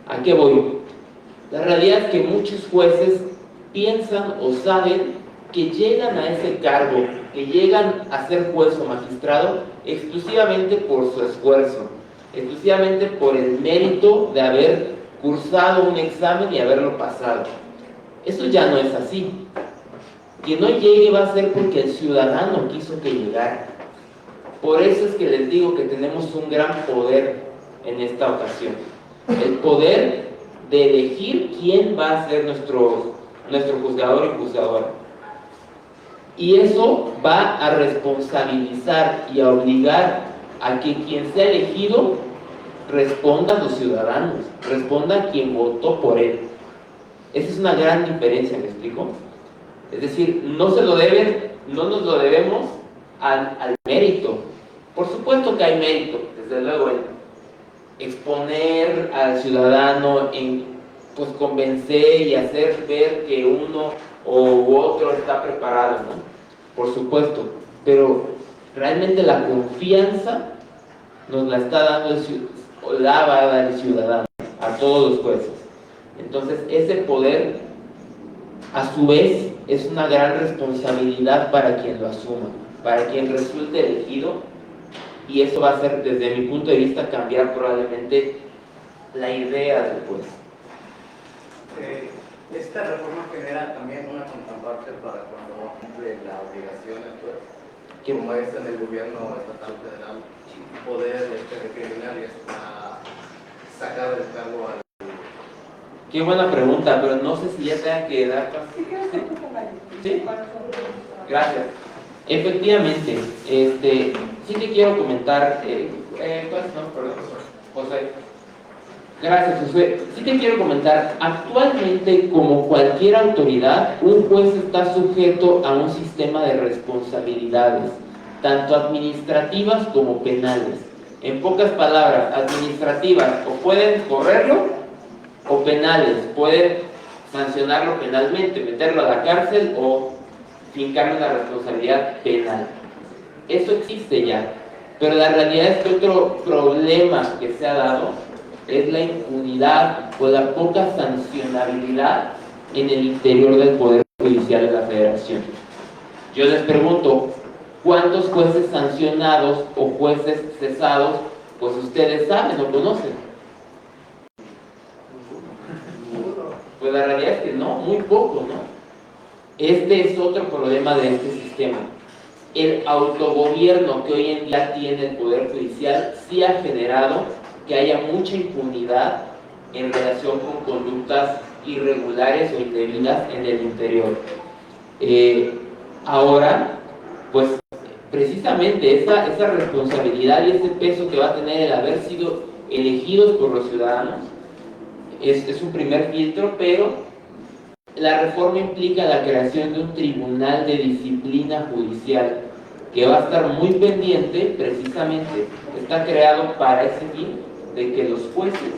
¿A qué voy? La realidad es que muchos jueces piensan o saben que llegan a ese cargo, que llegan a ser juez o magistrado exclusivamente por su esfuerzo, exclusivamente por el mérito de haber cursado un examen y haberlo pasado. Eso ya no es así. Quien no llegue va a ser porque el ciudadano quiso que llegara. Por eso es que les digo que tenemos un gran poder en esta ocasión. El poder de elegir quién va a ser nuestro juzgador y juzgadora. Y eso va a responsabilizar y a obligar a que quien sea elegido responda a los ciudadanos, responda a quien votó por él. Esa es una gran diferencia, ¿me explico? Es decir, no nos lo debemos al mérito. Por supuesto que hay mérito, desde luego, en exponer al ciudadano, en pues convencer y hacer ver que uno u otro está preparado, ¿no? Por supuesto, pero realmente la confianza nos la está dando la va a dar el ciudadano a todos los jueces. Entonces ese poder a su vez es una gran responsabilidad para quien lo asuma, para quien resulte elegido, y eso va a hacer, desde mi punto de vista, cambiar probablemente la idea del juez. Esta reforma genera también una contraparte para cuando no cumple la obligación del juez, como es en el gobierno estatal federal, poder recriminar y sacar del cargo al... Qué buena pregunta, pero no sé si ya tenga que dar... ¿Sí? Gracias. Efectivamente, sí te quiero comentar... ¿cuál es tu nombre? Perdón, José. Gracias, Josué. Sí te quiero comentar, actualmente, como cualquier autoridad, un juez está sujeto a un sistema de responsabilidades, tanto administrativas como penales. En pocas palabras, administrativas, o pueden correrlo o penales. Pueden sancionarlo penalmente, meterlo a la cárcel o fincarle una responsabilidad penal. Eso existe ya, pero la realidad es que otro problema que se ha dado es la impunidad o la poca sancionabilidad en el interior del Poder Judicial de la Federación. Yo les pregunto, ¿cuántos jueces sancionados o jueces cesados, pues ustedes saben o conocen? Pues la realidad es que no, muy poco, ¿no? Este es otro problema de este sistema. El autogobierno que hoy en día tiene el Poder Judicial sí ha generado que haya mucha impunidad en relación con conductas irregulares o indebidas en el interior. Ahora, pues precisamente esa responsabilidad y ese peso que va a tener el haber sido elegidos por los ciudadanos es un primer filtro, pero la reforma implica la creación de un tribunal de disciplina judicial que va a estar muy pendiente, precisamente, está creado para ese fin, de que los jueces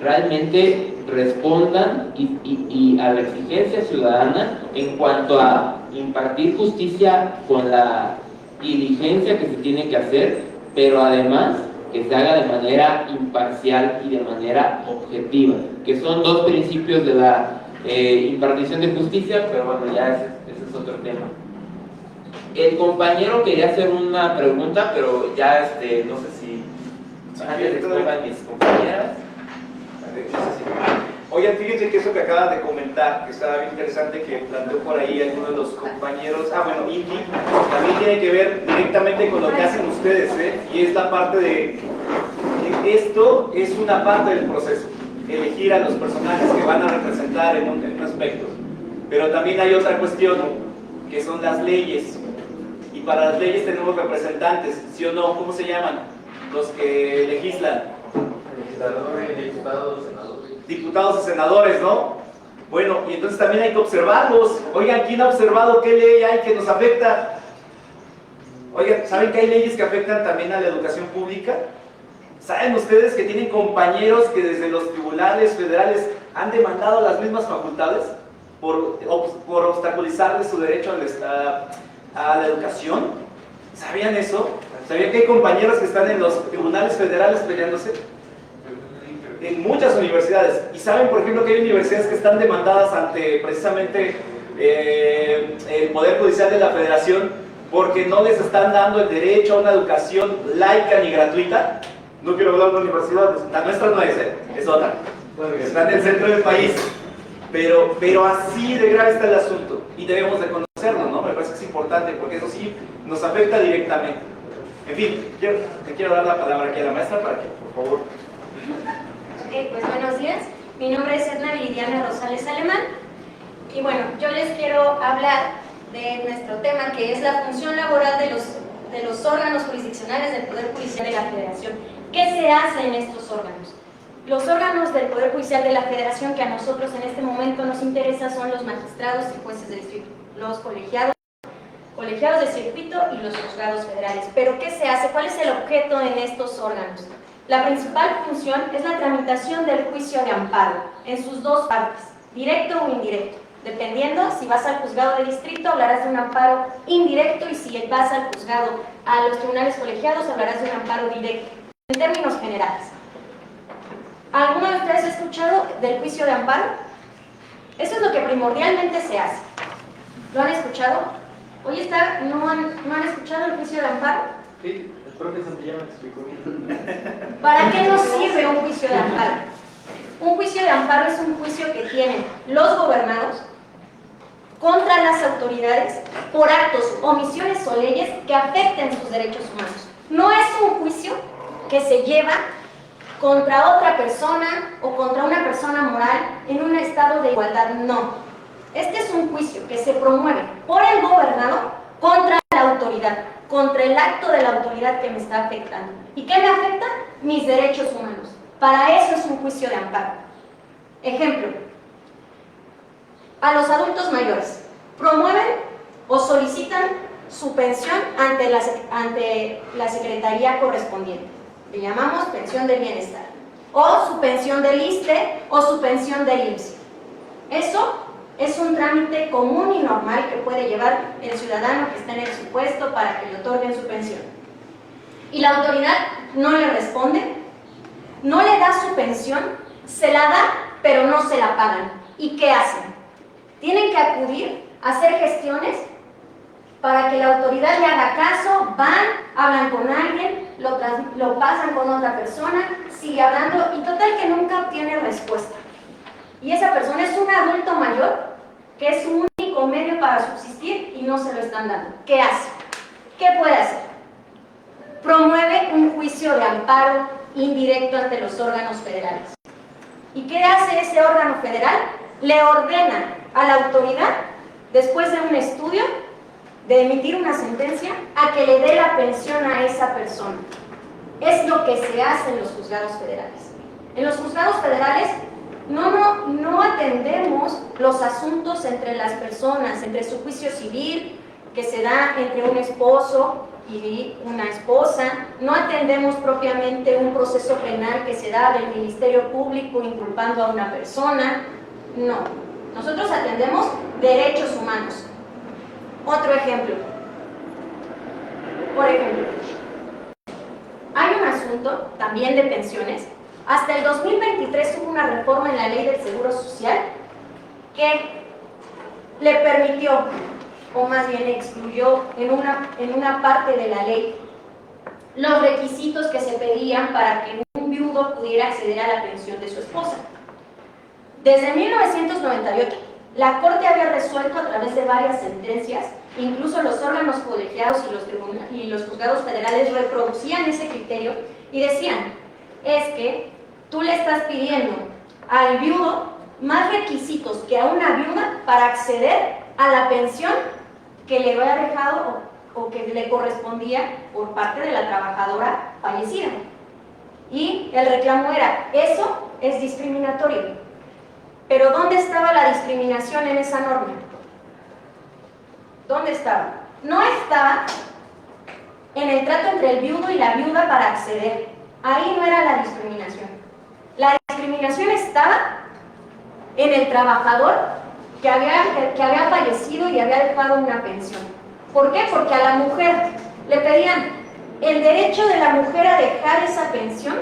realmente respondan y a la exigencia ciudadana en cuanto a impartir justicia con la diligencia que se tiene que hacer, pero además que se haga de manera imparcial y de manera objetiva, que son dos principios de la impartición de justicia, pero bueno, ya ese es otro tema. El compañero quería hacer una pregunta, pero ya no sé si antes respondan mis compañeras. Oigan, fíjense que eso que acaban de comentar, que está bien interesante, que planteó por ahí alguno de los compañeros, bueno, Inti, también tiene que ver directamente con lo que hacen ustedes, y es la parte de, esto es una parte del proceso, elegir a los personajes que van a representar en un aspecto, pero también hay otra cuestión, que son las leyes, y para las leyes tenemos representantes, ¿sí o no? ¿Cómo se llaman? Los que legislan. Legisladores, diputados, senadores. Diputados y senadores, ¿no? Bueno, y entonces también hay que observarlos. Oigan, ¿quién ha observado qué ley hay que nos afecta? Oigan, ¿saben que hay leyes que afectan también a la educación pública? ¿Saben ustedes que tienen compañeros que desde los tribunales federales han demandado las mismas facultades por obstaculizarles su derecho a la educación? ¿Sabían eso? ¿Sabían que hay compañeros que están en los tribunales federales peleándose? En muchas universidades. Y saben, por ejemplo, que hay universidades que están demandadas ante precisamente el Poder Judicial de la Federación porque no les están dando el derecho a una educación laica ni gratuita. No quiero hablar de universidades, la nuestra no es otra. Está en el centro del país. Pero así de grave está el asunto y debemos de conocerlo, ¿no? Me parece que es importante porque eso sí nos afecta directamente. En fin, yo te quiero dar la palabra aquí a la maestra para que, por favor. Pues buenos días, mi nombre es Edna Lidiana Rosales Alemán y bueno, yo les quiero hablar de nuestro tema que es la función laboral de los órganos jurisdiccionales del Poder Judicial de la Federación. ¿Qué se hace en estos órganos? Los órganos del Poder Judicial de la Federación que a nosotros en este momento nos interesa son los magistrados y jueces del distrito, los colegiados de circuito y los juzgados federales. ¿Pero qué se hace? ¿Cuál es el objeto en estos órganos? La principal función es la tramitación del juicio de amparo en sus dos partes, directo o indirecto. Dependiendo, si vas al juzgado de distrito hablarás de un amparo indirecto y si vas al juzgado a los tribunales colegiados hablarás de un amparo directo, en términos generales. ¿Alguno de ustedes ha escuchado del juicio de amparo? Eso es lo que primordialmente se hace. ¿Lo han escuchado? Hoy ¿no han escuchado el juicio de amparo? Sí, el profe Santillana te explicó bien. ¿Para qué nos sirve un juicio de amparo? Un juicio de amparo es un juicio que tienen los gobernados contra las autoridades por actos, omisiones o leyes que afecten sus derechos humanos. No es un juicio que se lleva contra otra persona o contra una persona moral en un estado de igualdad, no. Este es un juicio que se promueve por el gobernado contra la autoridad, contra el acto de la autoridad que me está afectando. ¿Y qué me afecta? Mis derechos humanos. Para eso es un juicio de amparo. Ejemplo, a los adultos mayores promueven o solicitan su pensión ante la Secretaría correspondiente. Le llamamos pensión de bienestar. o su pensión del ISSSTE o su pensión del IMSS. Eso es un trámite común y normal que puede llevar el ciudadano que está en el supuesto para que le otorguen su pensión. Y la autoridad no le responde, no le da su pensión, se la da, pero no se la pagan. ¿Y qué hacen? Tienen que acudir a hacer gestiones para que la autoridad le haga caso, van, hablan con alguien, lo pasan con otra persona, sigue hablando y total que nunca obtiene respuesta. Y esa persona es un adulto mayor que es su único medio para subsistir y no se lo están dando. ¿Qué hace? ¿Qué puede hacer? Promueve un juicio de amparo indirecto ante los órganos federales. ¿Y qué hace ese órgano federal? Le ordena a la autoridad, después de un estudio, de emitir una sentencia, a que le dé la pensión a esa persona. Es lo que se hace en los juzgados federales. En los juzgados federales no atendemos los asuntos entre las personas, entre su juicio civil, que se da entre un esposo y una esposa, no atendemos propiamente un proceso penal que se da del Ministerio Público inculpando a una persona, no. Nosotros atendemos derechos humanos. Otro ejemplo. Por ejemplo, hay un asunto también de pensiones. Hasta el 2023 hubo una reforma en la ley del Seguro Social que le permitió, o más bien excluyó en una parte de la ley, los requisitos que se pedían para que un viudo pudiera acceder a la pensión de su esposa. Desde 1998, la Corte había resuelto a través de varias sentencias, incluso los órganos colegiados y los juzgados federales reproducían ese criterio y decían, es que tú le estás pidiendo al viudo más requisitos que a una viuda para acceder a la pensión que le había dejado o que le correspondía por parte de la trabajadora fallecida. Y el reclamo era, eso es discriminatorio. Pero ¿dónde estaba la discriminación en esa norma? ¿Dónde estaba? No estaba en el trato entre el viudo y la viuda para acceder. Ahí no era la discriminación. La discriminación estaba en el trabajador que había fallecido y había dejado una pensión. ¿Por qué? Porque a la mujer le pedían el derecho de la mujer a dejar esa pensión,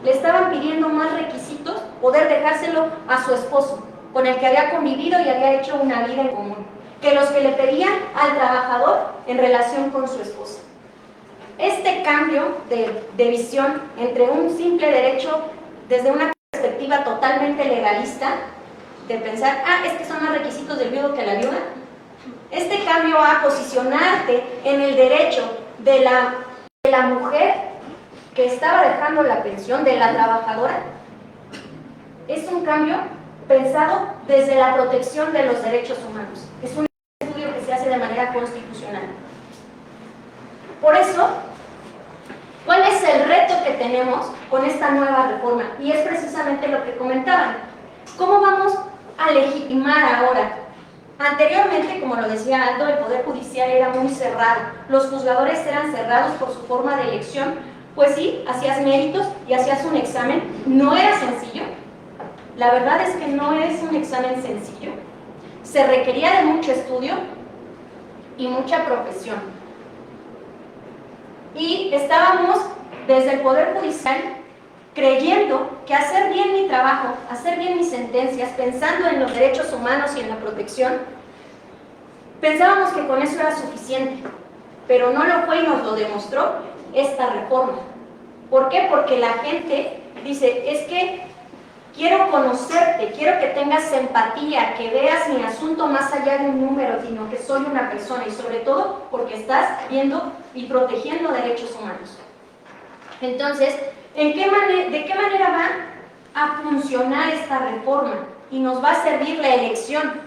le estaban pidiendo más requisitos, poder dejárselo a su esposo, con el que había convivido y había hecho una vida en común, que los que le pedían al trabajador en relación con su esposa. Este cambio de visión entre un simple derecho desde una perspectiva totalmente legalista, de pensar, es que son más requisitos del viudo que la viuda, este cambio a posicionarte en el derecho de la mujer que estaba dejando la pensión, de la trabajadora, es un cambio pensado desde la protección de los derechos humanos. Es un estudio que se hace de manera constitucional. Por eso, ¿cuál es el reto que tenemos con esta nueva reforma? Y es precisamente lo que comentaban. ¿Cómo vamos a legitimar ahora? Anteriormente, como lo decía Aldo, el Poder Judicial era muy cerrado. Los juzgadores eran cerrados por su forma de elección. Pues sí, hacías méritos y hacías un examen. No era sencillo. La verdad es que no es un examen sencillo. Se requería de mucho estudio y mucha profesión. Y estábamos desde el Poder Judicial creyendo que hacer bien mi trabajo, hacer bien mis sentencias, pensando en los derechos humanos y en la protección, pensábamos que con eso era suficiente, pero no lo fue y nos lo demostró esta reforma. ¿Por qué? Porque la gente dice, es que quiero conocerte, quiero que tengas empatía, que veas mi asunto más allá de un número, sino que soy una persona, y sobre todo porque estás viendo y protegiendo derechos humanos. Entonces, ¿de qué manera va a funcionar esta reforma? Y nos va a servir la elección.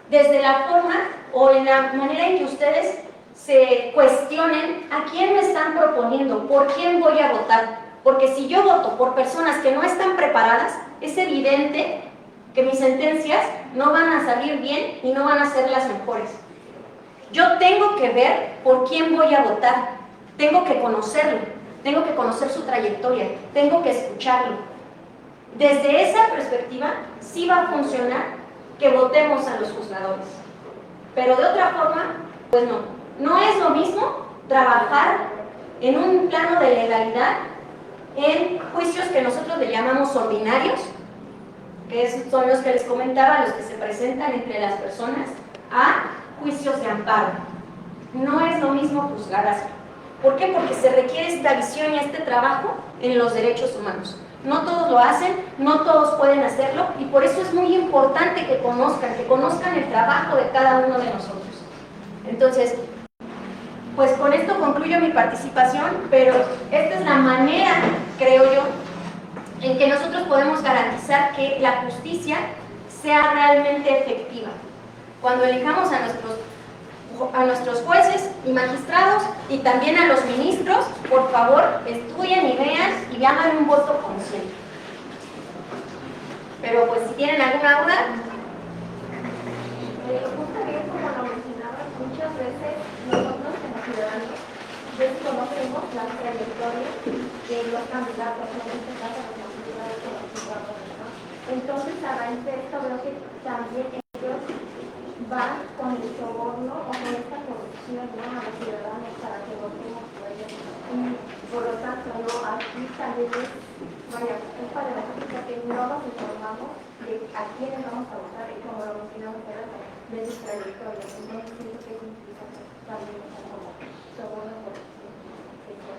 Desde la forma o en la manera en que ustedes se cuestionen a quién me están proponiendo, por quién voy a votar. Porque si yo voto por personas que no están preparadas, es evidente que mis sentencias no van a salir bien y no van a ser las mejores. Yo tengo que ver por quién voy a votar, tengo que conocerlo. tengo que conocer su trayectoria, tengo que escucharlo. Desde esa perspectiva, sí va a funcionar que votemos a los juzgadores. Pero de otra forma, pues no. No es lo mismo trabajar en un plano de legalidad en juicios que nosotros le llamamos ordinarios, que son los que les comentaba, los que se presentan entre las personas, a juicios de amparo. No es lo mismo juzgar así. ¿Por qué? Porque se requiere esta visión y este trabajo en los derechos humanos. No todos lo hacen, no todos pueden hacerlo, y por eso es muy importante que conozcan el trabajo de cada uno de nosotros. Entonces, pues con esto concluyo mi participación, pero esta es la manera, creo yo, en que nosotros podemos garantizar que la justicia sea realmente efectiva. Cuando elijamos a nuestros jueces y magistrados y también a los ministros, por favor, estudien y vean y hagan un voto consciente. Pero pues si tienen alguna duda. Justamente como lo mencionabas, muchas veces nosotros como ciudadanos desconocemos las trayectorias de los candidatos, en este caso los magistrados o los juzgadores, ¿no? Entonces, a raíz de esto, creo que también ellos van con el soborno o con esta corrupción, ¿no?, a los ciudadanos para que votemos por ellos. Y por lo tanto, ¿no?, aquí también es, vaya, es para nosotros que no nos informamos de a quiénes vamos a votar y como lo mencionamos ahora, de sus trayectorias. Entonces, siento que es importante también como soborno, corrupción, etc.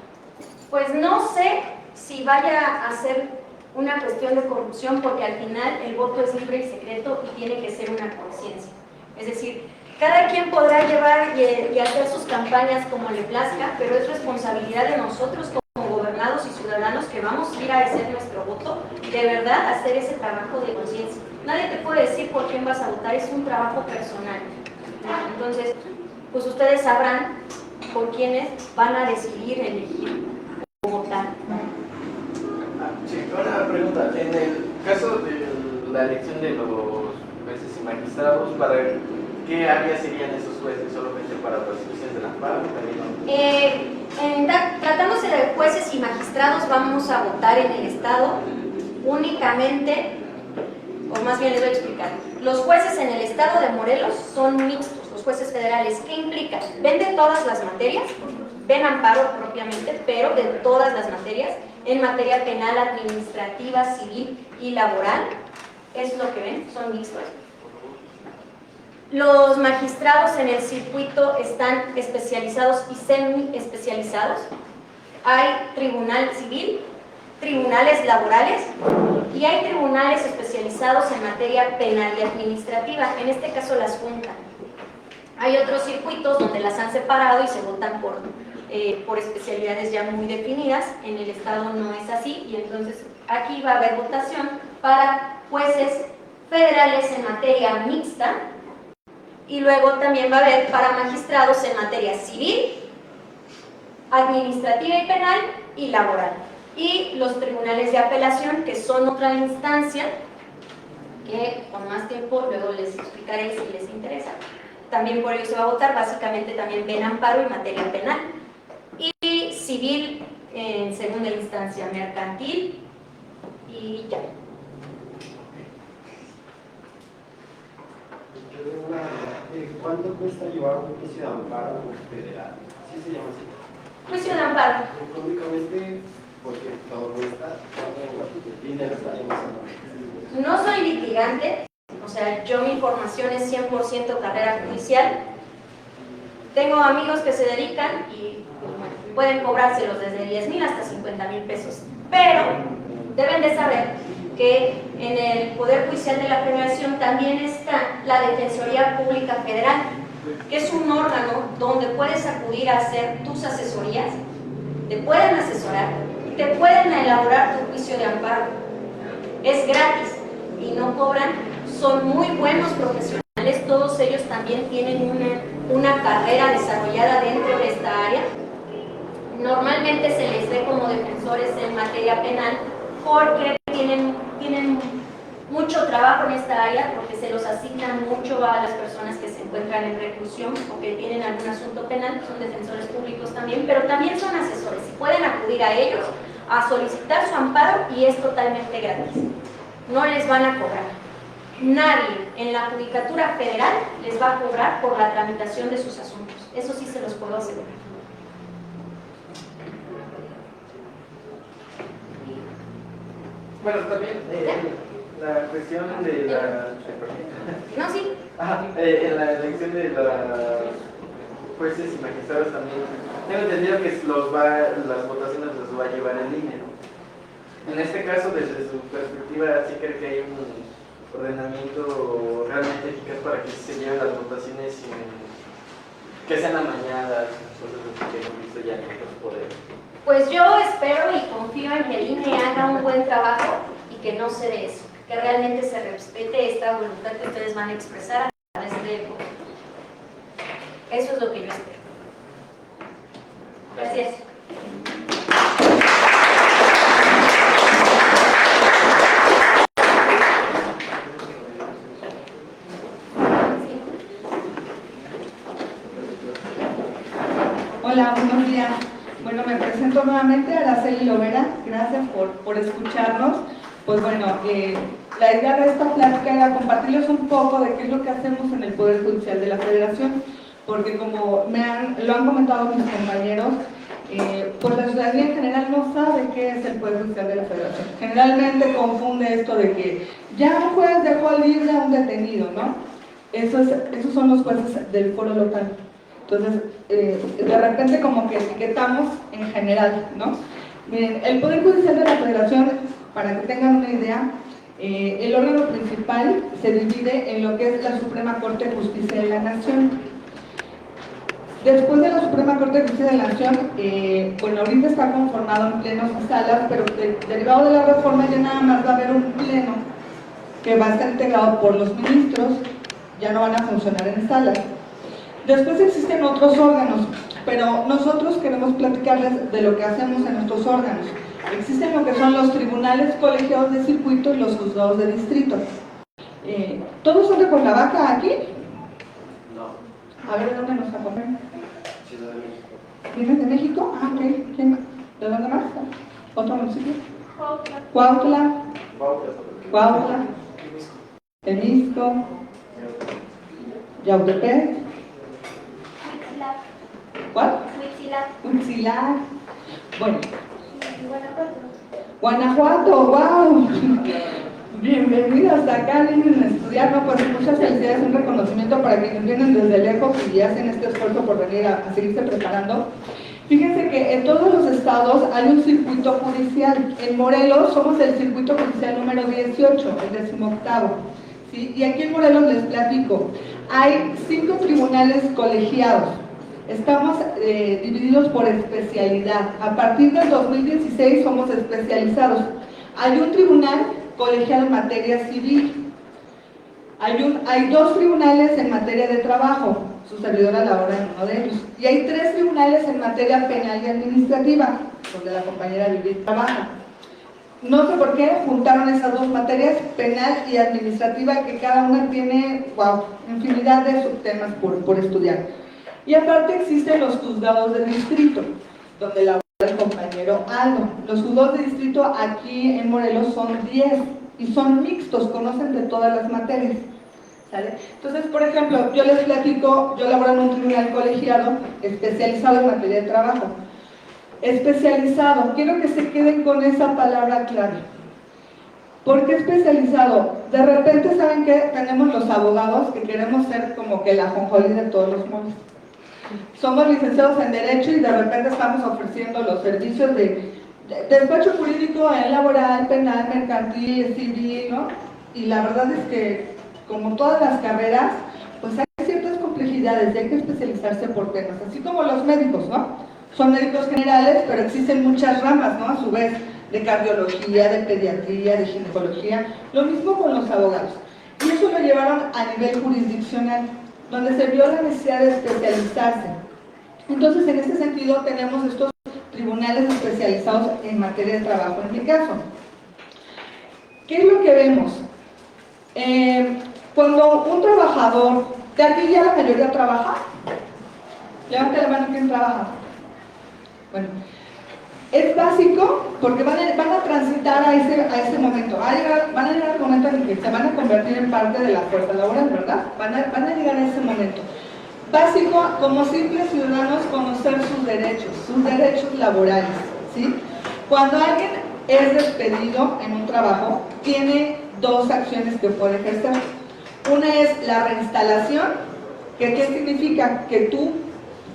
Pues no sé si vaya a ser una cuestión de corrupción, porque al final el voto es libre y secreto y tiene que ser una conciencia. Es decir, cada quien podrá llevar y hacer sus campañas como le plazca, pero es responsabilidad de nosotros como gobernados y ciudadanos que vamos a ir a hacer nuestro voto, de verdad hacer ese trabajo de conciencia. Nadie te puede decir por quién vas a votar, es un trabajo personal. Entonces, pues ustedes sabrán por quiénes van a decidir elegir o votar. Sí, una pregunta. En el caso de la elección de los jueces y magistrados, ¿para qué áreas serían esos jueces? ¿Solamente para las instituciones del amparo? Tratándose de jueces y magistrados, vamos a votar en el Estado únicamente, o más bien les voy a explicar. Los jueces en el Estado de Morelos son mixtos, los jueces federales. ¿Qué implica? Ven de todas las materias, ven amparo propiamente, pero de todas las materias, en materia penal, administrativa, civil y laboral. Es lo que ven, son mixtos. Los magistrados en el circuito están especializados y semi-especializados. Hay tribunal civil, tribunales laborales y hay tribunales especializados en materia penal y administrativa, en este caso las juntan. Hay otros circuitos donde las han separado y se votan por especialidades ya muy definidas. En el Estado no es así, y entonces aquí va a haber votación para jueces federales en materia mixta, y luego también va a haber para magistrados en materia civil, administrativa y penal y laboral. Y los tribunales de apelación, que son otra instancia que con más tiempo luego les explicaré si les interesa. También por ello se va a votar, básicamente también ven amparo en materia penal. Y civil en segunda instancia, mercantil y ya. ¿Cuánto cuesta llevar un juicio de amparo federal? ¿Sí se llama así? Juicio de amparo. Económicamente, porque todo cuesta, ¿cuánto dinero estaríamos hablando? No soy litigante, o sea, yo mi formación es 100% carrera judicial. Tengo amigos que se dedican y pues, bueno, pueden cobrárselos desde 10,000 hasta 50,000 pesos. Pero deben de saber que en el Poder Judicial de la Federación también está la Defensoría Pública Federal, que es un órgano donde puedes acudir a hacer tus asesorías, te pueden asesorar y te pueden elaborar tu juicio de amparo. Es gratis y no cobran, son muy buenos profesionales, todos ellos también tienen una carrera desarrollada dentro de esta área. Normalmente se les ve como defensores en materia penal porque tienen mucho mucho trabajo en esta área porque se los asignan mucho a las personas que se encuentran en reclusión o que tienen algún asunto penal, son defensores públicos también, pero también son asesores y pueden acudir a ellos a solicitar su amparo y es totalmente gratis. No les van a cobrar. Nadie en la Judicatura Federal les va a cobrar por la tramitación de sus asuntos. Eso sí se los puedo asegurar. Bueno, también la cuestión de la... No, sí. En la elección de los jueces y magistrados también, tengo entendido que las votaciones las va a llevar en línea. En este caso, desde su perspectiva, ¿sí cree que hay un ordenamiento realmente eficaz para que se lleven las votaciones sin que sean amañadas, cosas que hemos visto ya en otros poderes? Pues yo espero y confío en que el INE haga un buen trabajo y que no se dé eso, que realmente se respete esta voluntad que ustedes van a expresar a través de... Eso es lo que yo espero. Gracias. Hola, buenos días. Bueno, me presento nuevamente, Araceli Lovera. Gracias por escucharnos. Pues bueno, la idea de esta plática era compartirles un poco de qué es lo que hacemos en el Poder Judicial de la Federación, porque como lo han comentado mis compañeros, pues la ciudadanía en general no sabe qué es el Poder Judicial de la Federación. Generalmente confunde esto de que ya un juez dejó libre a un detenido, ¿no? Esos son los jueces del foro local. Entonces, de repente como que etiquetamos en general, ¿no? Miren, el Poder Judicial de la Federación, para que tengan una idea, el órgano principal se divide en lo que es la Suprema Corte de Justicia de la Nación. Después de la Suprema Corte de Justicia de la Nación, bueno, ahorita está conformado en plenos y salas, pero derivado de la reforma ya nada más va a haber un pleno que va a estar integrado por los ministros, ya no van a funcionar en salas. Después existen otros órganos, pero nosotros queremos platicarles de lo que hacemos en estos órganos. Existen lo que son los tribunales colegiados de circuito y los juzgados de distrito. ¿Todos son de Cuernavaca aquí? No. A ver, ¿de dónde nos acompañan? Ciudad de México. ¿Vienes de México? Ah, ok. ¿Quién? ¿De dónde más? ¿Otro municipio? Cuautla. Cuautla. Temisco. Yautepec. ¿Cuál? Huitzilac. Bueno. Guanajuato, wow. Bienvenidos acá, vienen a estudiar, ¿no? Pues muchas felicidades, un reconocimiento para quienes vienen desde lejos y hacen este esfuerzo por venir a seguirse preparando. Fíjense que en todos los estados hay un circuito judicial. En Morelos somos el circuito judicial número 18, el 18º. ¿Sí? Y aquí en Morelos les platico, hay 5 tribunales colegiados. Estamos divididos por especialidad. A partir del 2016 somos especializados. Hay un tribunal colegiado en materia civil. Hay 2 tribunales en materia de trabajo. Su servidora labora en uno de ellos. Y hay 3 tribunales en materia penal y administrativa, donde la compañera Vivi trabaja. No sé por qué juntaron esas 2 materias, penal y administrativa, que cada una tiene, wow, infinidad de subtemas por estudiar. Y aparte existen los juzgados de distrito, donde labora el compañero Aldo. Los juzgados de distrito aquí en Morelos son 10 y son mixtos, conocen de todas las materias. ¿Sale? Entonces, por ejemplo, yo les platico, yo laboro en un tribunal colegiado especializado en materia de trabajo. Especializado, quiero que se queden con esa palabra clave. ¿Por qué especializado? De repente, ¿saben qué? Tenemos los abogados que queremos ser como que la ajonjolí de todos los modos. Somos licenciados en Derecho y de repente estamos ofreciendo los servicios de despacho jurídico en laboral, penal, mercantil, civil, ¿no? Y la verdad es que, como todas las carreras, pues hay ciertas complejidades y hay que especializarse por temas, así como los médicos, ¿no? Son médicos generales, pero existen muchas ramas, ¿no? A su vez, de cardiología, de pediatría, de ginecología, lo mismo con los abogados. Y eso lo llevaron a nivel jurisdiccional, donde se vio la necesidad de especializarse. Entonces, en este sentido, tenemos estos tribunales especializados en materia de trabajo, en mi caso. ¿Qué es lo que vemos? Cuando un trabajador, de aquí ya la mayoría trabaja, levanta la mano quien trabaja. Bueno, es básico porque van a transitar a ese momento. Van a llegar al momento en el que se van a convertir en parte de la fuerza laboral, ¿verdad? Van a llegar a ese momento. Básico, como simples ciudadanos, conocer sus derechos laborales, ¿sí? Cuando alguien es despedido en un trabajo, tiene dos acciones que puede ejercer. Una es la reinstalación, que ¿qué significa? Que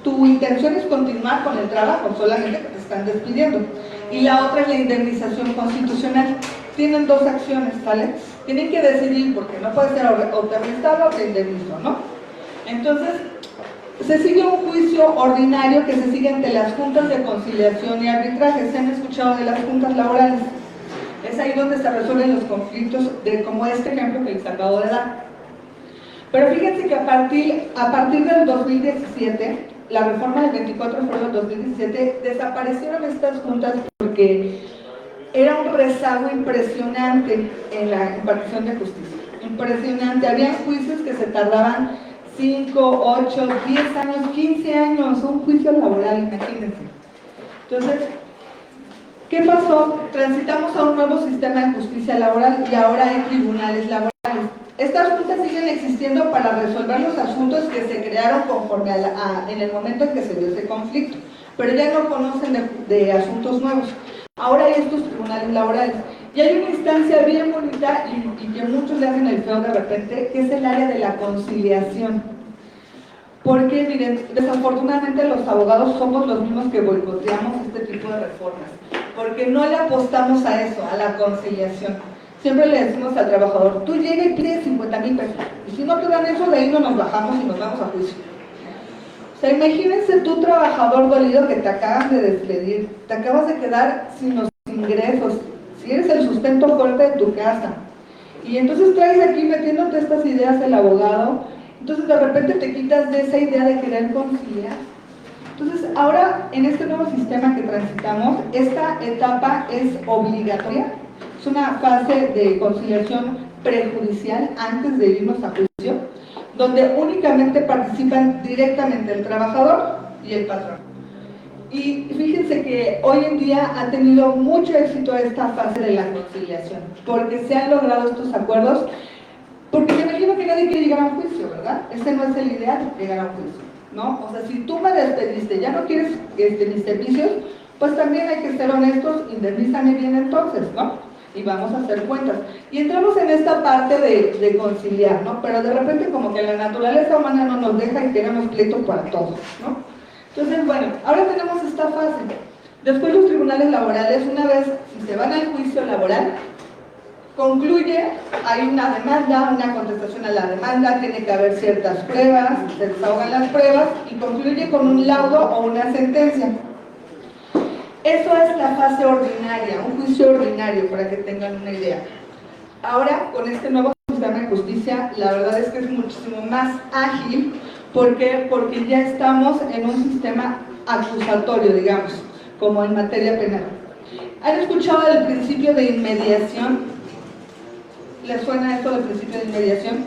tu intención es continuar con el trabajo, solamente que te están despidiendo. Y la otra es la indemnización constitucional. Tienen dos acciones, ¿vale? Tienen que decidir, porque no puede ser o te reinstalo o te indemnizo, ¿no? Entonces, se sigue un juicio ordinario que se sigue ante las juntas de conciliación y arbitraje. ¿Se han escuchado de las juntas laborales? Es ahí donde se resuelven los conflictos, como este ejemplo que les acabo de dar. Pero fíjense que a partir del 2017, la reforma del 24 de febrero del 2017, desaparecieron estas juntas porque era un rezago impresionante en la impartición de justicia. Impresionante. Había juicios que se tardaban 5, 8, 10 años, 15 años, un juicio laboral, imagínense. Entonces, ¿qué pasó? Transitamos a un nuevo sistema de justicia laboral y ahora hay tribunales laborales. Estas juntas siguen existiendo para resolver los asuntos que se crearon conforme en el momento en que se dio ese conflicto, pero ya no conocen de asuntos nuevos. Ahora hay estos tribunales laborales. Y hay una instancia bien bonita y que muchos le hacen el feo de repente, que es el área de la conciliación. Porque, miren, desafortunadamente los abogados somos los mismos que boicoteamos este tipo de reformas, porque no le apostamos a eso, a la conciliación. Siempre le decimos al trabajador, tú llega y pides 50,000 pesos, y si no te dan eso, de ahí no nos bajamos y nos vamos a juicio. O sea, imagínense tú, trabajador dolido, que te acaban de despedir, te acabas de quedar sin los ingresos, si eres el sustento fuerte de tu casa, y entonces traes aquí metiéndote estas ideas el abogado, entonces de repente te quitas de esa idea de querer conciliar. Entonces ahora, en este nuevo sistema que transitamos, esta etapa es obligatoria, es una fase de conciliación prejudicial antes de irnos a juicio, donde únicamente participan directamente el trabajador y el patrón. Y fíjense que hoy en día ha tenido mucho éxito esta fase de la conciliación, porque se han logrado estos acuerdos, porque me imagino que nadie quiere llegar a un juicio, ¿verdad? Ese no es el ideal, llegar a un juicio, ¿no? O sea, si tú me despediste, ya no quieres mis servicios, pues también hay que ser honestos, indemnízame bien entonces, ¿no? Y vamos a hacer cuentas. Y entramos en esta parte de conciliar, ¿no? Pero de repente como que la naturaleza humana no nos deja y queremos pleitos para todos, ¿no? Entonces, bueno, ahora tenemos esta fase. Después los tribunales laborales, una vez si se van al juicio laboral, concluye, hay una demanda, una contestación a la demanda, tiene que haber ciertas pruebas, se desahogan las pruebas y concluye con un laudo o una sentencia. Eso es la fase ordinaria, un juicio ordinario, para que tengan una idea. Ahora, con este nuevo sistema de justicia, la verdad es que es muchísimo más ágil. ¿Por qué? Porque ya estamos en un sistema acusatorio, digamos, como en materia penal. ¿Han escuchado el principio de inmediación? ¿Les suena esto del principio de inmediación?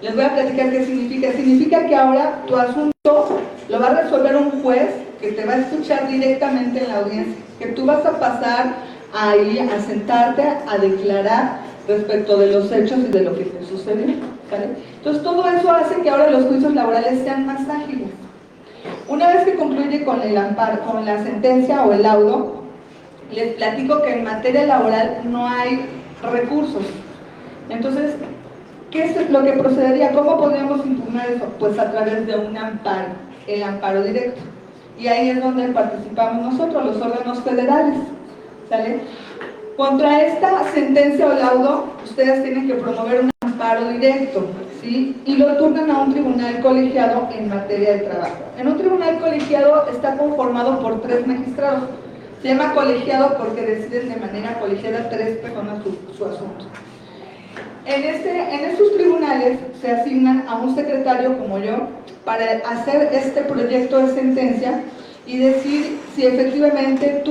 Les voy a platicar qué significa. Significa que ahora tu asunto lo va a resolver un juez que te va a escuchar directamente en la audiencia, que tú vas a pasar ahí a sentarte a declarar respecto de los hechos y de lo que te sucedió, ¿vale? Entonces todo eso hace que ahora los juicios laborales sean más ágiles. Una vez que concluye con el amparo, con la sentencia o el laudo, les platico que en materia laboral no hay recursos. Entonces, ¿qué es lo que procedería? ¿Cómo podríamos impugnar eso? Pues a través de un amparo, el amparo directo. Y ahí es donde participamos nosotros, los órganos federales, ¿sale? Contra esta sentencia o laudo, ustedes tienen que promover un amparo directo, ¿sí? Y lo turnan a un tribunal colegiado en materia de trabajo. En un tribunal colegiado está conformado por 3 magistrados. Se llama colegiado porque deciden de manera colegiada 3 personas su asunto. En estos tribunales se asignan a un secretario como yo para hacer este proyecto de sentencia y decir si efectivamente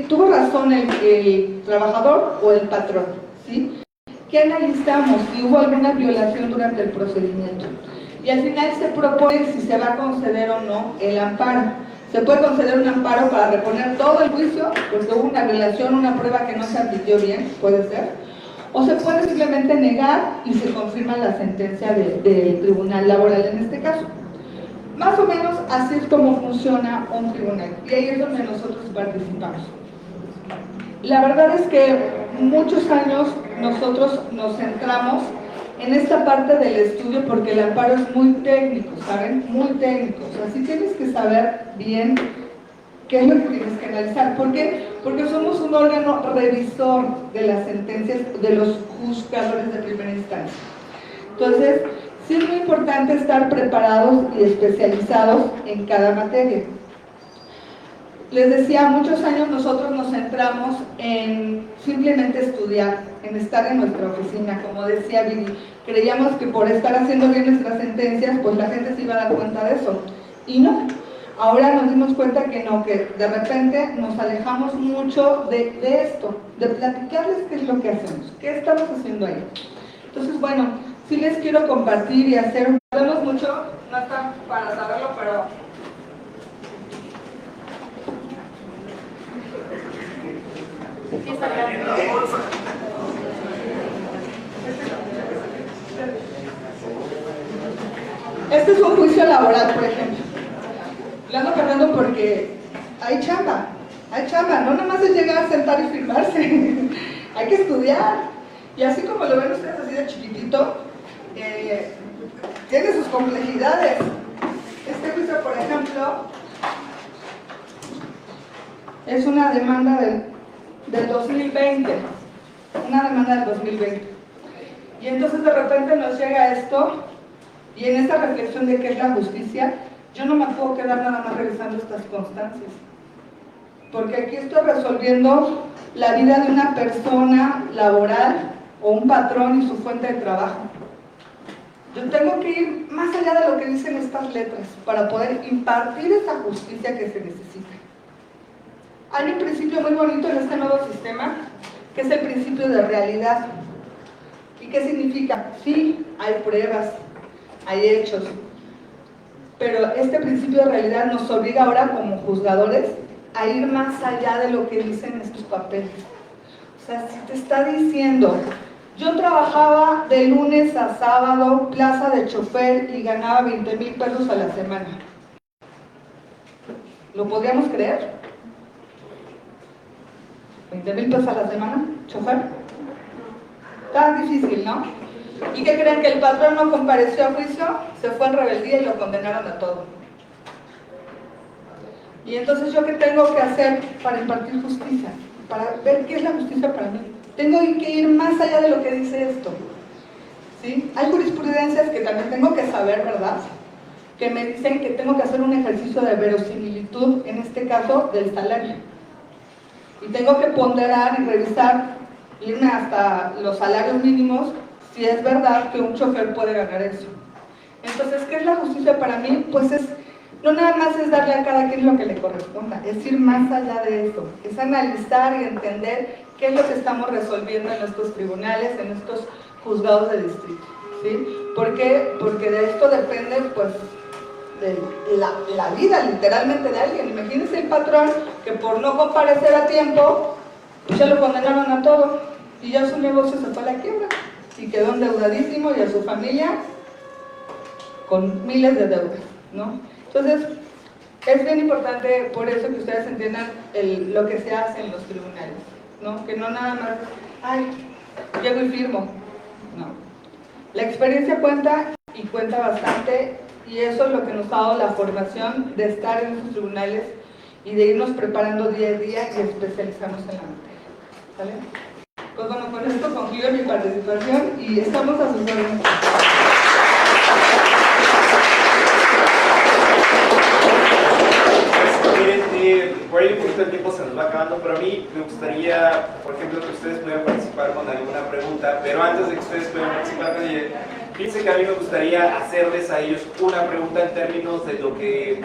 tuvo razón el trabajador o el patrón, ¿sí? ¿qué analizamos? Si hubo alguna violación durante el procedimiento. Y al final se propone si se va a conceder o no el amparo. Se puede conceder un amparo para reponer todo el juicio, porque hubo una violación, una prueba que no se admitió bien, puede ser. O se puede simplemente negar y se confirma la sentencia del tribunal laboral en este caso. Más o menos así es como funciona un tribunal, y ahí es donde nosotros participamos. La verdad es que muchos años nosotros nos centramos en esta parte del estudio porque el amparo es muy técnico, ¿saben? Muy técnico. O sea, sí tienes que saber bien qué es lo que tienes que analizar. ¿Por qué? Porque somos un órgano revisor de las sentencias de los juzgadores de primera instancia. Entonces, sí es muy importante estar preparados y especializados en cada materia. Les decía, muchos años nosotros nos centramos en simplemente estudiar, en estar en nuestra oficina, como decía Viri. Creíamos que por estar haciendo bien nuestras sentencias, pues la gente se iba a dar cuenta de eso. Y no. Ahora nos dimos cuenta que no, que de repente nos alejamos mucho de esto, de platicarles qué es lo que hacemos, qué estamos haciendo ahí. Entonces, bueno, sí les quiero compartir y hacer, sabemos mucho, no está para saberlo, pero Sí, está acá. este es un juicio laboral, por ejemplo. Lo ando cargando porque hay chamba, no nada más es llegar a sentar y firmarse, hay que estudiar. Y así como lo ven ustedes así de chiquitito, tiene sus complejidades. Este juicio, por ejemplo, es una demanda del 2020, una demanda del 2020. Y entonces de repente nos llega esto, y en esta reflexión de qué es la justicia, yo no me puedo quedar nada más revisando estas constancias, porque aquí estoy resolviendo la vida de una persona laboral o un patrón y su fuente de trabajo. Yo tengo que ir más allá de lo que dicen estas letras para poder impartir esa justicia que se necesita. Hay un principio muy bonito en este nuevo sistema, que es el principio de realidad. ¿Y qué significa? Sí, hay pruebas, hay hechos, pero este principio de realidad nos obliga ahora como juzgadores a ir más allá de lo que dicen estos papeles. O sea, si te está diciendo, yo trabajaba de lunes a sábado, plaza de chofer y ganaba 20,000 pesos a la semana, ¿lo podríamos creer? ¿20,000 pesos a la semana, chofer? Tan difícil, ¿no? ¿Y qué creen? Que el patrón no compareció a juicio, se fue en rebeldía y lo condenaron a todo. Y entonces, ¿yo qué tengo que hacer para impartir justicia? Para ver qué es la justicia para mí. Tengo que ir más allá de lo que dice esto. ¿Sí? Hay jurisprudencias que también tengo que saber, ¿verdad? Que me dicen que tengo que hacer un ejercicio de verosimilitud, en este caso, del salario. Y tengo que ponderar y revisar, irme hasta los salarios mínimos, si es verdad que un chofer puede ganar eso. Entonces, ¿qué es la justicia para mí? Pues es, no nada más es darle a cada quien lo que le corresponda, es ir más allá de eso, es analizar y entender qué es lo que estamos resolviendo en estos tribunales, en estos juzgados de distrito, ¿sí? ¿Por qué? Porque de esto depende, pues, de la vida literalmente de alguien. Imagínense el patrón que por no comparecer a tiempo, pues ya lo condenaron a todo y ya su negocio se fue a la quiebra y quedó endeudadísimo y a su familia con miles de deudas, ¿no? Entonces, es bien importante por eso que ustedes entiendan lo que se hace en los tribunales, ¿no? Que no nada más, ay, llego y firmo, no. La experiencia cuenta y cuenta bastante, y eso es lo que nos ha dado la formación de estar en esos tribunales y de irnos preparando día a día y especializarnos en la materia, ¿sale? Pues bueno, con esto concluyo mi participación y estamos a sus órdenes. Miren, por ahí un poquito el tiempo se nos va acabando, pero a mí me gustaría, por ejemplo, que ustedes puedan participar con alguna pregunta, pero antes de que ustedes puedan participar con ella, fíjense que a mí me gustaría hacerles a ellos una pregunta en términos de lo que,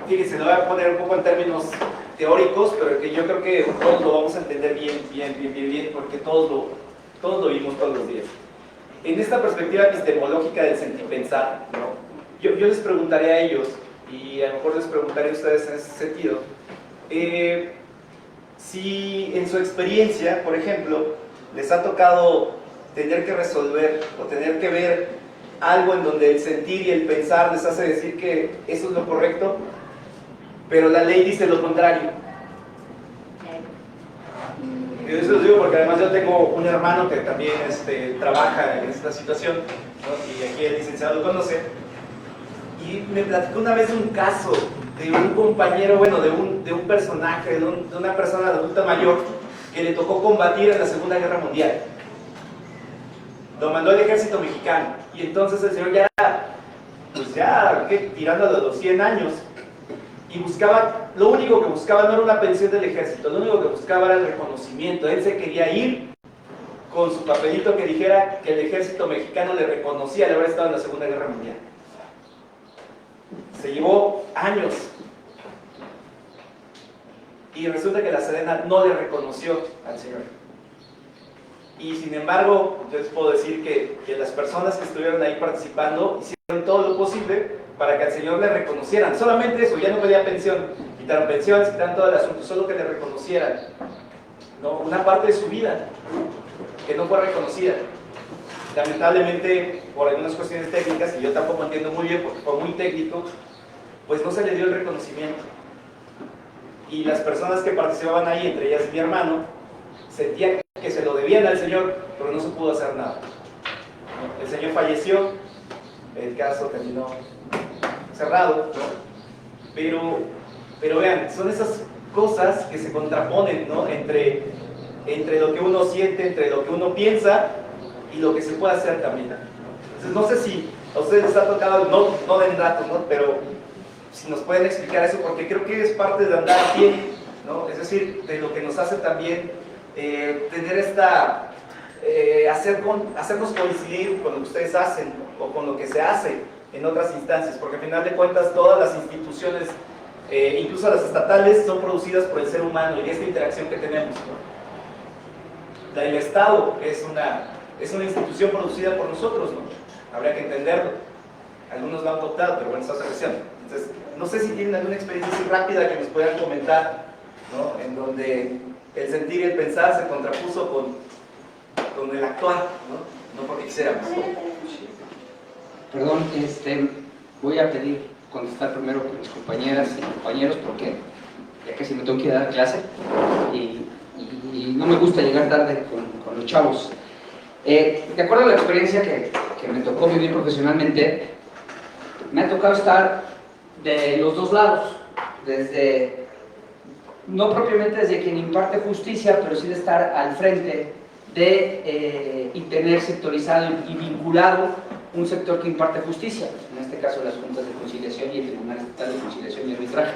fíjense, lo voy a poner un poco en términos teóricos, pero que yo creo que todos lo vamos a entender bien, porque todos todos lo vimos todos los días. En esta perspectiva epistemológica del sentir pensar, ¿no? yo les preguntaré a ellos, y a lo mejor les preguntaré a ustedes en ese sentido, si en su experiencia, por ejemplo, les ha tocado tener que resolver o tener que ver algo en donde el sentir y el pensar les hace decir que eso es lo correcto, pero la ley dice lo contrario. Yo eso lo digo porque además yo tengo un hermano que también trabaja en esta situación, ¿no? Y aquí el licenciado lo conoce, y me platicó una vez un caso de un compañero, bueno, de un personaje, de una persona adulta mayor que le tocó combatir en la Segunda Guerra Mundial. Lo mandó el ejército mexicano, y entonces el señor ya, pues ya, tirando de los 100 años, y buscaba, lo único que buscaba no era una pensión del ejército, lo único que buscaba era el reconocimiento. Él se quería ir con su papelito que dijera que el ejército mexicano le reconocía el haber estado en la Segunda Guerra Mundial. Se llevó años, y resulta que la Sedena no le reconoció al señor. Y sin embargo, yo les puedo decir que las personas que estuvieron ahí participando hicieron todo lo posible para que al señor le reconocieran. Solamente eso, ya no pedía pensión, quitaron pensiones, quitaron todo el asunto, solo que le reconocieran, ¿no? Una parte de su vida que no fue reconocida. Lamentablemente, por algunas cuestiones técnicas, y yo tampoco entiendo muy bien porque fue muy técnico, pues no se le dio el reconocimiento. Y las personas que participaban ahí, entre ellas mi hermano, sentían que se lo debían al señor, pero no se pudo hacer nada. El señor falleció, el caso terminó cerrado, ¿no? Pero vean, son esas cosas que se contraponen, ¿no? entre lo que uno siente, entre lo que uno piensa y lo que se puede hacer también. Entonces no sé si a ustedes les ha tocado, no den datos, ¿no? Pero si nos pueden explicar eso, porque creo que es parte de andar bien, ¿no? Es decir, de lo que nos hace también tener esta, hacernos coincidir con lo que ustedes hacen o con lo que se hace en otras instancias, porque al final de cuentas todas las instituciones, incluso las estatales, son producidas por el ser humano y esta interacción que tenemos, ¿no? El Estado es una institución producida por nosotros, ¿no? Habría que entenderlo. Algunos lo han adoptado, pero bueno, esa es otra cuestión. Entonces, no sé si tienen alguna experiencia así rápida que nos puedan comentar, ¿no? En donde el sentir y el pensar se contrapuso con el actuar, ¿no? No porque quisiéramos. Perdón, voy a pedir contestar primero con mis compañeras y compañeros porque ya casi me tengo que ir a dar clase y no me gusta llegar tarde con los chavos. De acuerdo a la experiencia que me tocó vivir profesionalmente, me ha tocado estar de los dos lados, desde, no propiamente desde quien imparte justicia, pero sí de estar al frente y tener sectorizado y vinculado un sector que imparte justicia, en este caso las juntas de conciliación y el Tribunal Estatal de Conciliación y Arbitraje.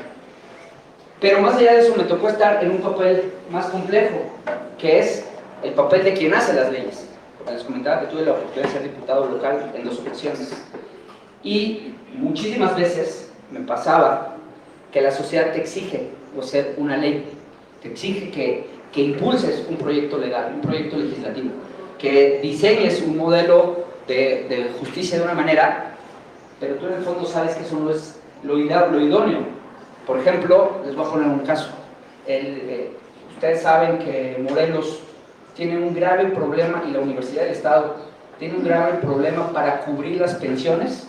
Pero más allá de eso me tocó estar en un papel más complejo, que es el papel de quien hace las leyes. Les comentaba que tuve la oportunidad de ser diputado local en 2 ocasiones y muchísimas veces me pasaba que la sociedad te exige hacer una ley, te exige que impulses un proyecto legal, un proyecto legislativo, que diseñes un modelo de justicia de una manera, pero tú en el fondo sabes que eso no es lo idóneo. Por ejemplo, les voy a poner un caso. Ustedes saben que Morelos tiene un grave problema, y la Universidad del Estado tiene un grave problema para cubrir las pensiones,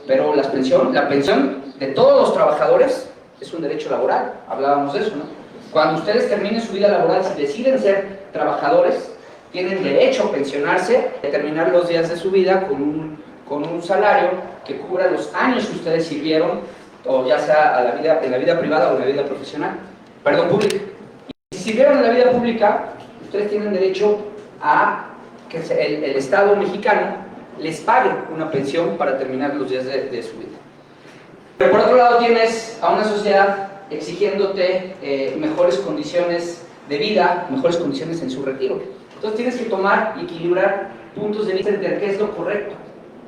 pero la pensión de todos los trabajadores es un derecho laboral, hablábamos de eso, ¿no? Cuando ustedes terminen su vida laboral, si deciden ser trabajadores, tienen derecho a pensionarse, a terminar los días de su vida con un salario que cubra los años que ustedes sirvieron, o ya sea en la vida privada o en la vida pública. Y si sirvieron en la vida pública, ustedes tienen derecho a que el Estado mexicano les pague una pensión para terminar los días de su vida. Pero por otro lado tienes a una sociedad exigiéndote mejores condiciones de vida, mejores condiciones en su retiro. Entonces tienes que tomar y equilibrar puntos de vista entre qué es lo correcto,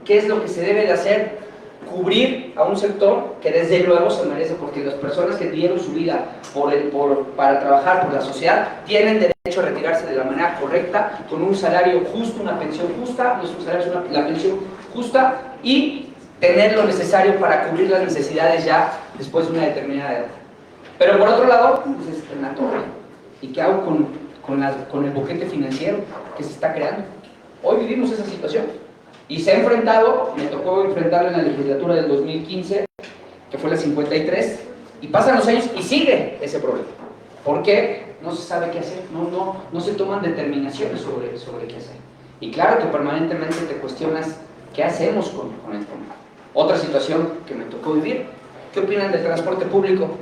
qué es lo que se debe de hacer cubrir a un sector que desde luego se merece, porque las personas que dieron su vida para trabajar por la sociedad tienen derecho a retirarse de la manera correcta, con un salario justo, una pensión justa, no es un salario, es la pensión justa, y tener lo necesario para cubrir las necesidades ya después de una determinada edad. Pero por otro lado, pues es en la torre. ¿Y qué hago con el boquete financiero que se está creando? Hoy vivimos esa situación. Y se ha enfrentado, me tocó enfrentarlo en la legislatura del 2015, que fue la 53, y pasan los años y sigue ese problema. ¿Por qué? No se sabe qué hacer, no se toman determinaciones sobre qué hacer. Y claro que permanentemente te cuestionas qué hacemos con esto. Otra situación que me tocó vivir, ¿qué opinan del transporte público?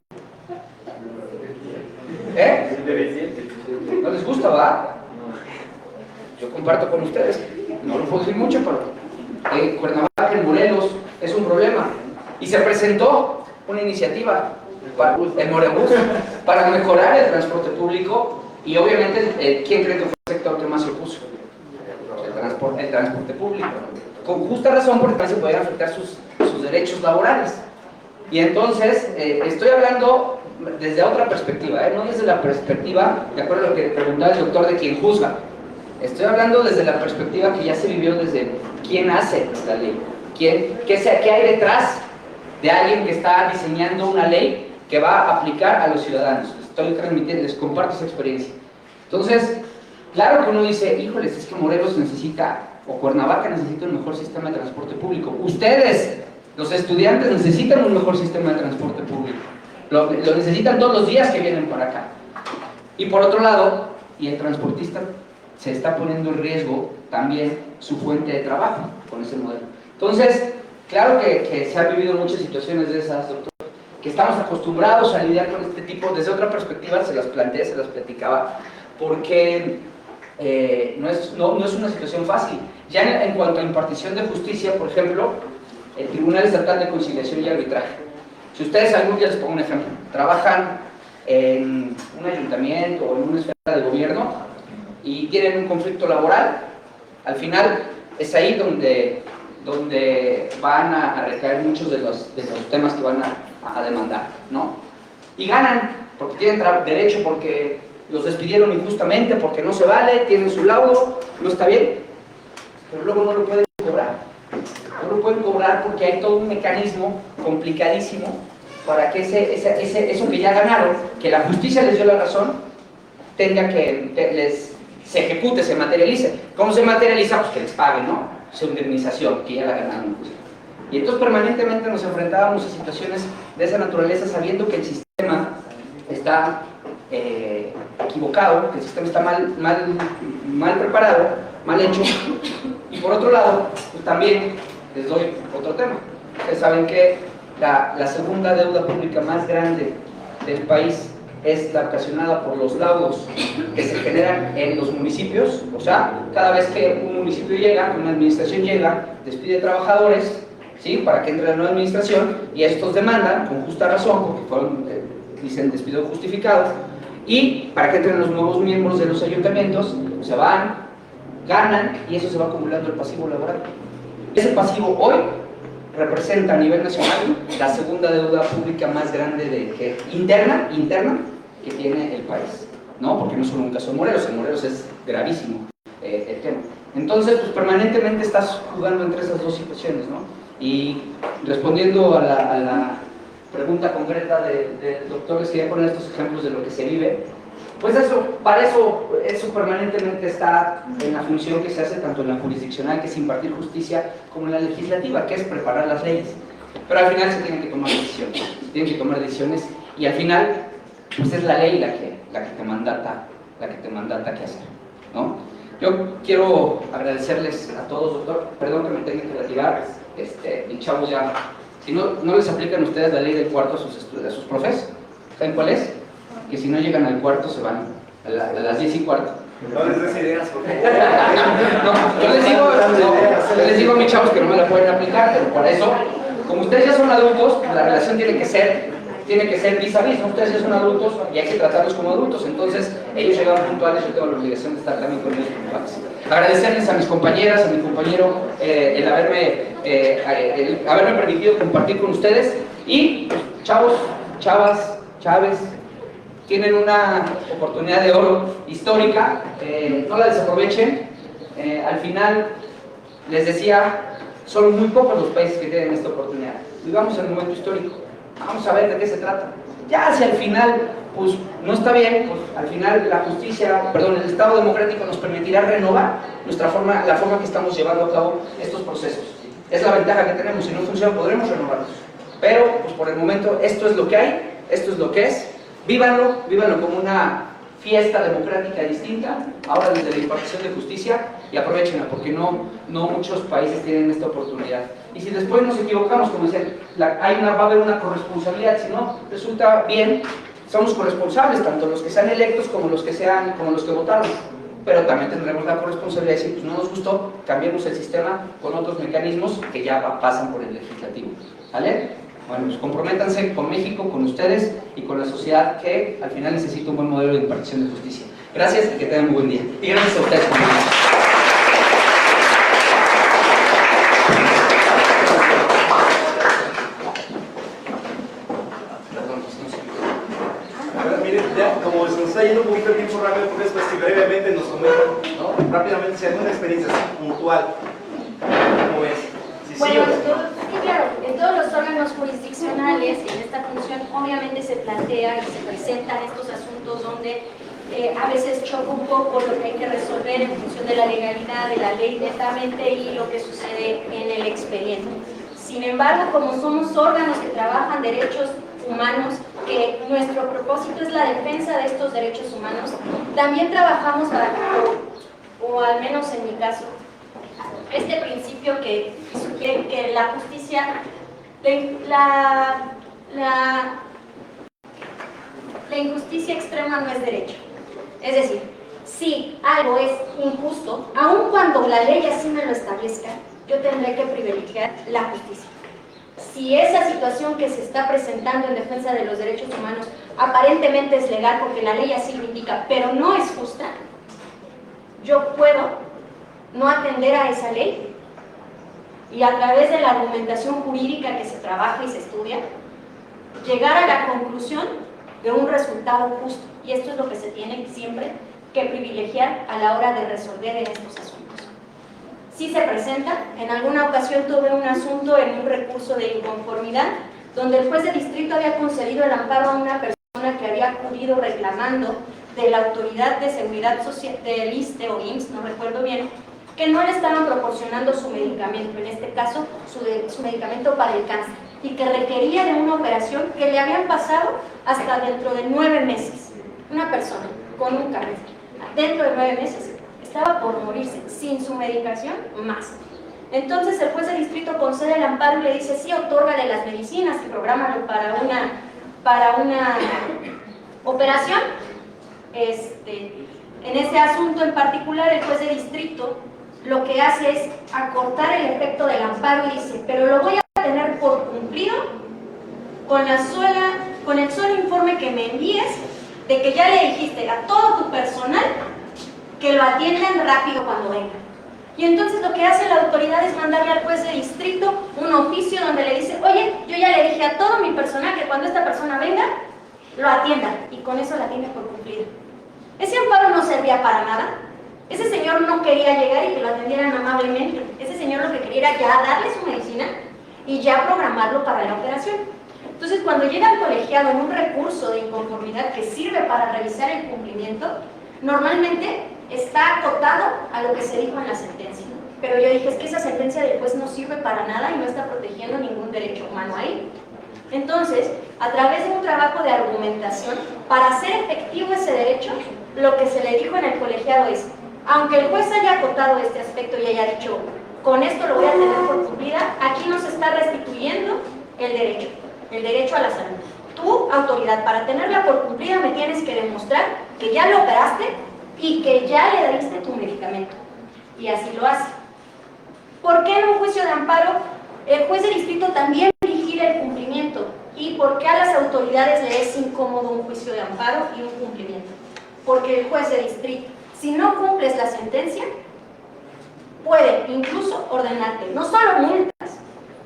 ¿No les gusta, va? Yo comparto con ustedes, no lo puedo decir mucho, pero Cuernavaca, en Morelos, es un problema. Y se presentó una iniciativa, el Morebús, para mejorar el transporte público, y obviamente, ¿quién cree que fue el sector que más se opuso? El transporte público. Con justa razón, porque también se podían afectar sus derechos laborales. Y entonces, estoy hablando desde otra perspectiva, no desde la perspectiva, de acuerdo a lo que preguntaba el doctor, de quien juzga. Estoy hablando desde la perspectiva que ya se vivió desde quién hace la ley, qué hay detrás de alguien que está diseñando una ley que va a aplicar a los ciudadanos. Estoy transmitiendo, les comparto esa experiencia. Entonces, claro que uno dice, híjoles, es que Morelos necesita, o Cuernavaca necesita un mejor sistema de transporte público. Ustedes, los estudiantes, necesitan un mejor sistema de transporte público. Lo necesitan todos los días que vienen para acá. Y por otro lado, y el transportista se está poniendo en riesgo también su fuente de trabajo con ese modelo. Entonces, claro que se han vivido muchas situaciones de esas, doctor, que estamos acostumbrados a lidiar con este tipo, desde otra perspectiva se las planteé, se las platicaba, porque no es una situación fácil. Ya en cuanto a impartición de justicia, por ejemplo, el Tribunal Estatal de Conciliación y Arbitraje. Si ustedes algún día, les pongo un ejemplo, trabajan en un ayuntamiento o en una esfera de gobierno y tienen un conflicto laboral, al final es ahí donde van a recaer muchos de los temas que van a demandar, ¿no? Y ganan, porque tienen derecho, porque los despidieron injustamente, porque no se vale, tienen su laudo, no está bien, pero luego no lo pueden cobrar. No lo pueden cobrar porque hay todo un mecanismo complicadísimo para que eso que ya ganaron, que la justicia les dio la razón, tenga que se ejecute, se materialice. ¿Cómo se materializa? Pues que les paguen, ¿no? Su indemnización, que ya la ganaron. Y entonces permanentemente nos enfrentábamos a situaciones de esa naturaleza, sabiendo que el sistema está equivocado, que el sistema está mal preparado, mal hecho. Y por otro lado, pues también les doy otro tema. Ustedes saben que la segunda deuda pública más grande del país es la ocasionada por los laudos que se generan en los municipios. O sea, cada vez que un municipio llega, una administración llega, despide trabajadores, ¿sí?, para que entre la nueva administración, y estos demandan, con justa razón, porque fueron, dicen, despido justificado, y para que entren los nuevos miembros de los ayuntamientos, se van, ganan, y eso se va acumulando el pasivo laboral. Ese pasivo hoy representa a nivel nacional la segunda deuda pública más grande interna que tiene el país, ¿no? Porque no es solo un caso de Morelos, en Morelos es gravísimo el tema. Entonces, pues permanentemente estás jugando entre esas dos situaciones, ¿no? Y respondiendo a la pregunta concreta del doctor, les quería poner estos ejemplos de lo que se vive. Pues eso permanentemente está en la función que se hace tanto en la jurisdiccional, que es impartir justicia, como en la legislativa, que es preparar las leyes. Pero al final se tienen que tomar decisiones, y al final pues es la ley la que te mandata qué hacer, ¿no? Yo quiero agradecerles a todos, doctor, perdón que me tenga que retirar, mis chavos ya, si no les aplican ustedes la ley del cuarto a sus profes, ¿saben cuál es? Que si no llegan al cuarto se van a las 10:15. No les des ideas, por favor. No, yo les digo a mis chavos que no me la pueden aplicar, pero por eso, como ustedes ya son adultos, la relación tiene que ser tiene que ser vis a vis, ¿no? Ustedes ya son adultos y hay que tratarlos como adultos, entonces ellos llegaron puntuales, yo tengo la obligación de estar también con ellos puntuales. Agradecerles a mis compañeras, a mi compañero, el haberme permitido compartir con ustedes y chavos, chavas, chaves, tienen una oportunidad de oro histórica, no la desaprovechen. Al final, les decía, son muy pocos los países que tienen esta oportunidad. Vivamos en un momento histórico, vamos a ver de qué se trata. Ya si al final, pues no está bien, pues al final la justicia, perdón, el Estado democrático nos permitirá renovar la forma que estamos llevando a cabo estos procesos. Es la ventaja que tenemos, si no funciona podremos renovarlos. Pero, pues por el momento, esto es lo que hay, esto es lo que es. Vívanlo como una fiesta democrática distinta, ahora desde la impartición de justicia, y aprovechenla, porque no muchos países tienen esta oportunidad. Y si después nos equivocamos, como decían, va a haber una corresponsabilidad, si no resulta bien, somos corresponsables, tanto los que sean electos como los que votaron, pero también tendremos la corresponsabilidad de decir, pues no nos gustó, cambiemos el sistema con otros mecanismos que ya pasan por el legislativo, ¿vale? Bueno, pues comprométanse con México, con ustedes y con la sociedad que al final necesita un buen modelo de impartición de justicia. Gracias y que tengan un buen día. Y gracias a ustedes. Miren, ya como se nos está yendo un poquito el tiempo rápido, por eso si brevemente nos comentan, ¿no? Rápidamente, si hay una experiencia así, puntual, ¿cómo es? Si Bueno, sí o no. sí, claro, en todos los órganos jurisdiccionales, en esta función, obviamente se plantea y se presentan estos asuntos donde a veces choca un poco lo que hay que resolver en función de la legalidad, de la ley netamente y lo que sucede en el expediente. Sin embargo, como somos órganos que trabajan derechos humanos, que nuestro propósito es la defensa de estos derechos humanos, también trabajamos para, o al menos en mi caso, este principio que sugiere que la justicia, la injusticia extrema no es derecho. Es decir, si algo es injusto, aun cuando la ley así me lo establezca, yo tendré que privilegiar la justicia. Si esa situación que se está presentando en defensa de los derechos humanos aparentemente es legal porque la ley así lo indica, pero no es justa, yo puedo no atender a esa ley y a través de la argumentación jurídica que se trabaja y se estudia, llegar a la conclusión de un resultado justo. Y esto es lo que se tiene siempre que privilegiar a la hora de resolver en estos asuntos. Sí se presenta, en alguna ocasión tuve un asunto en un recurso de inconformidad, donde el juez de distrito había concedido el amparo a una persona que había acudido reclamando de la Autoridad de Seguridad Social del ISSSTE o IMSS, no recuerdo bien, que no le estaban proporcionando su medicamento, en este caso su medicamento para el cáncer, y que requería de una operación que le habían pasado hasta dentro de 9 meses. Una persona con un cáncer, dentro de 9 meses, estaba por morirse sin su medicación más. Entonces el juez de distrito concede el amparo y le dice, sí, otórgale las medicinas y prográmalo para una operación. En ese asunto en particular, el juez de distrito lo que hace es acortar el efecto del amparo y dice, pero lo voy a tener por cumplido con el solo informe que me envíes de que ya le dijiste a todo tu personal que lo atiendan rápido cuando venga. Y entonces lo que hace la autoridad es mandarle al juez de distrito un oficio donde le dice, oye, yo ya le dije a todo mi personal que cuando esta persona venga, lo atiendan, y con eso la tiene por cumplida. Ese amparo no servía para nada. Ese señor no quería llegar y que lo atendieran amablemente. Ese señor lo que quería era ya darle su medicina y ya programarlo para la operación. Entonces, cuando llega el colegiado en un recurso de inconformidad que sirve para revisar el cumplimiento, normalmente está acotado a lo que se dijo en la sentencia. Pero yo dije, es que esa sentencia del juez no sirve para nada y no está protegiendo ningún derecho humano ahí. Entonces, a través de un trabajo de argumentación, para hacer efectivo ese derecho, lo que se le dijo en el colegiado es, aunque el juez haya acotado este aspecto y haya dicho, con esto lo voy a tener por cumplida, aquí no se está restituyendo el derecho a la salud. Tú, autoridad, para tenerla por cumplida me tienes que demostrar que ya lo operaste y que ya le diste tu medicamento. Y así lo hace. ¿Por qué en un juicio de amparo el juez de distrito también vigila el cumplimiento? Y por qué a las autoridades les es incómodo un juicio de amparo y un cumplimiento. Porque el juez de distrito, si no cumples la sentencia, puede incluso ordenarte, no solo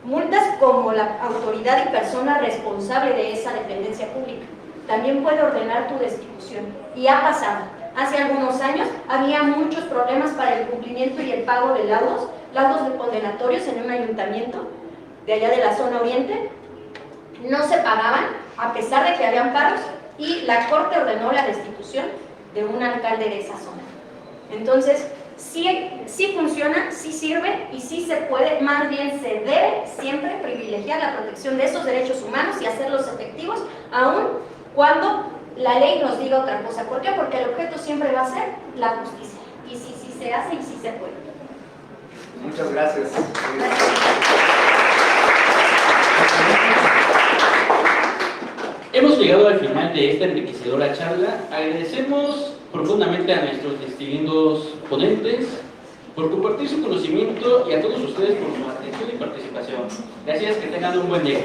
multas como la autoridad y persona responsable de esa dependencia pública, también puede ordenar tu destitución. Y ha pasado. Hace algunos años había muchos problemas para el cumplimiento y el pago de laudos de condenatorios en un ayuntamiento de allá de la zona oriente. No se pagaban a pesar de que había amparos y la corte ordenó la destitución de un alcalde de esa zona. Entonces, sí funciona, sí sirve y sí se puede, más bien se debe siempre privilegiar la protección de esos derechos humanos y hacerlos efectivos, aun cuando la ley nos diga otra cosa. ¿Por qué? Porque el objeto siempre va a ser la justicia. Y sí se hace y sí se puede. Muchas gracias. Hemos llegado al final de esta enriquecedora charla. Agradecemos profundamente a nuestros distinguidos ponentes por compartir su conocimiento y a todos ustedes por su atención y participación. Gracias, que tengan un buen día.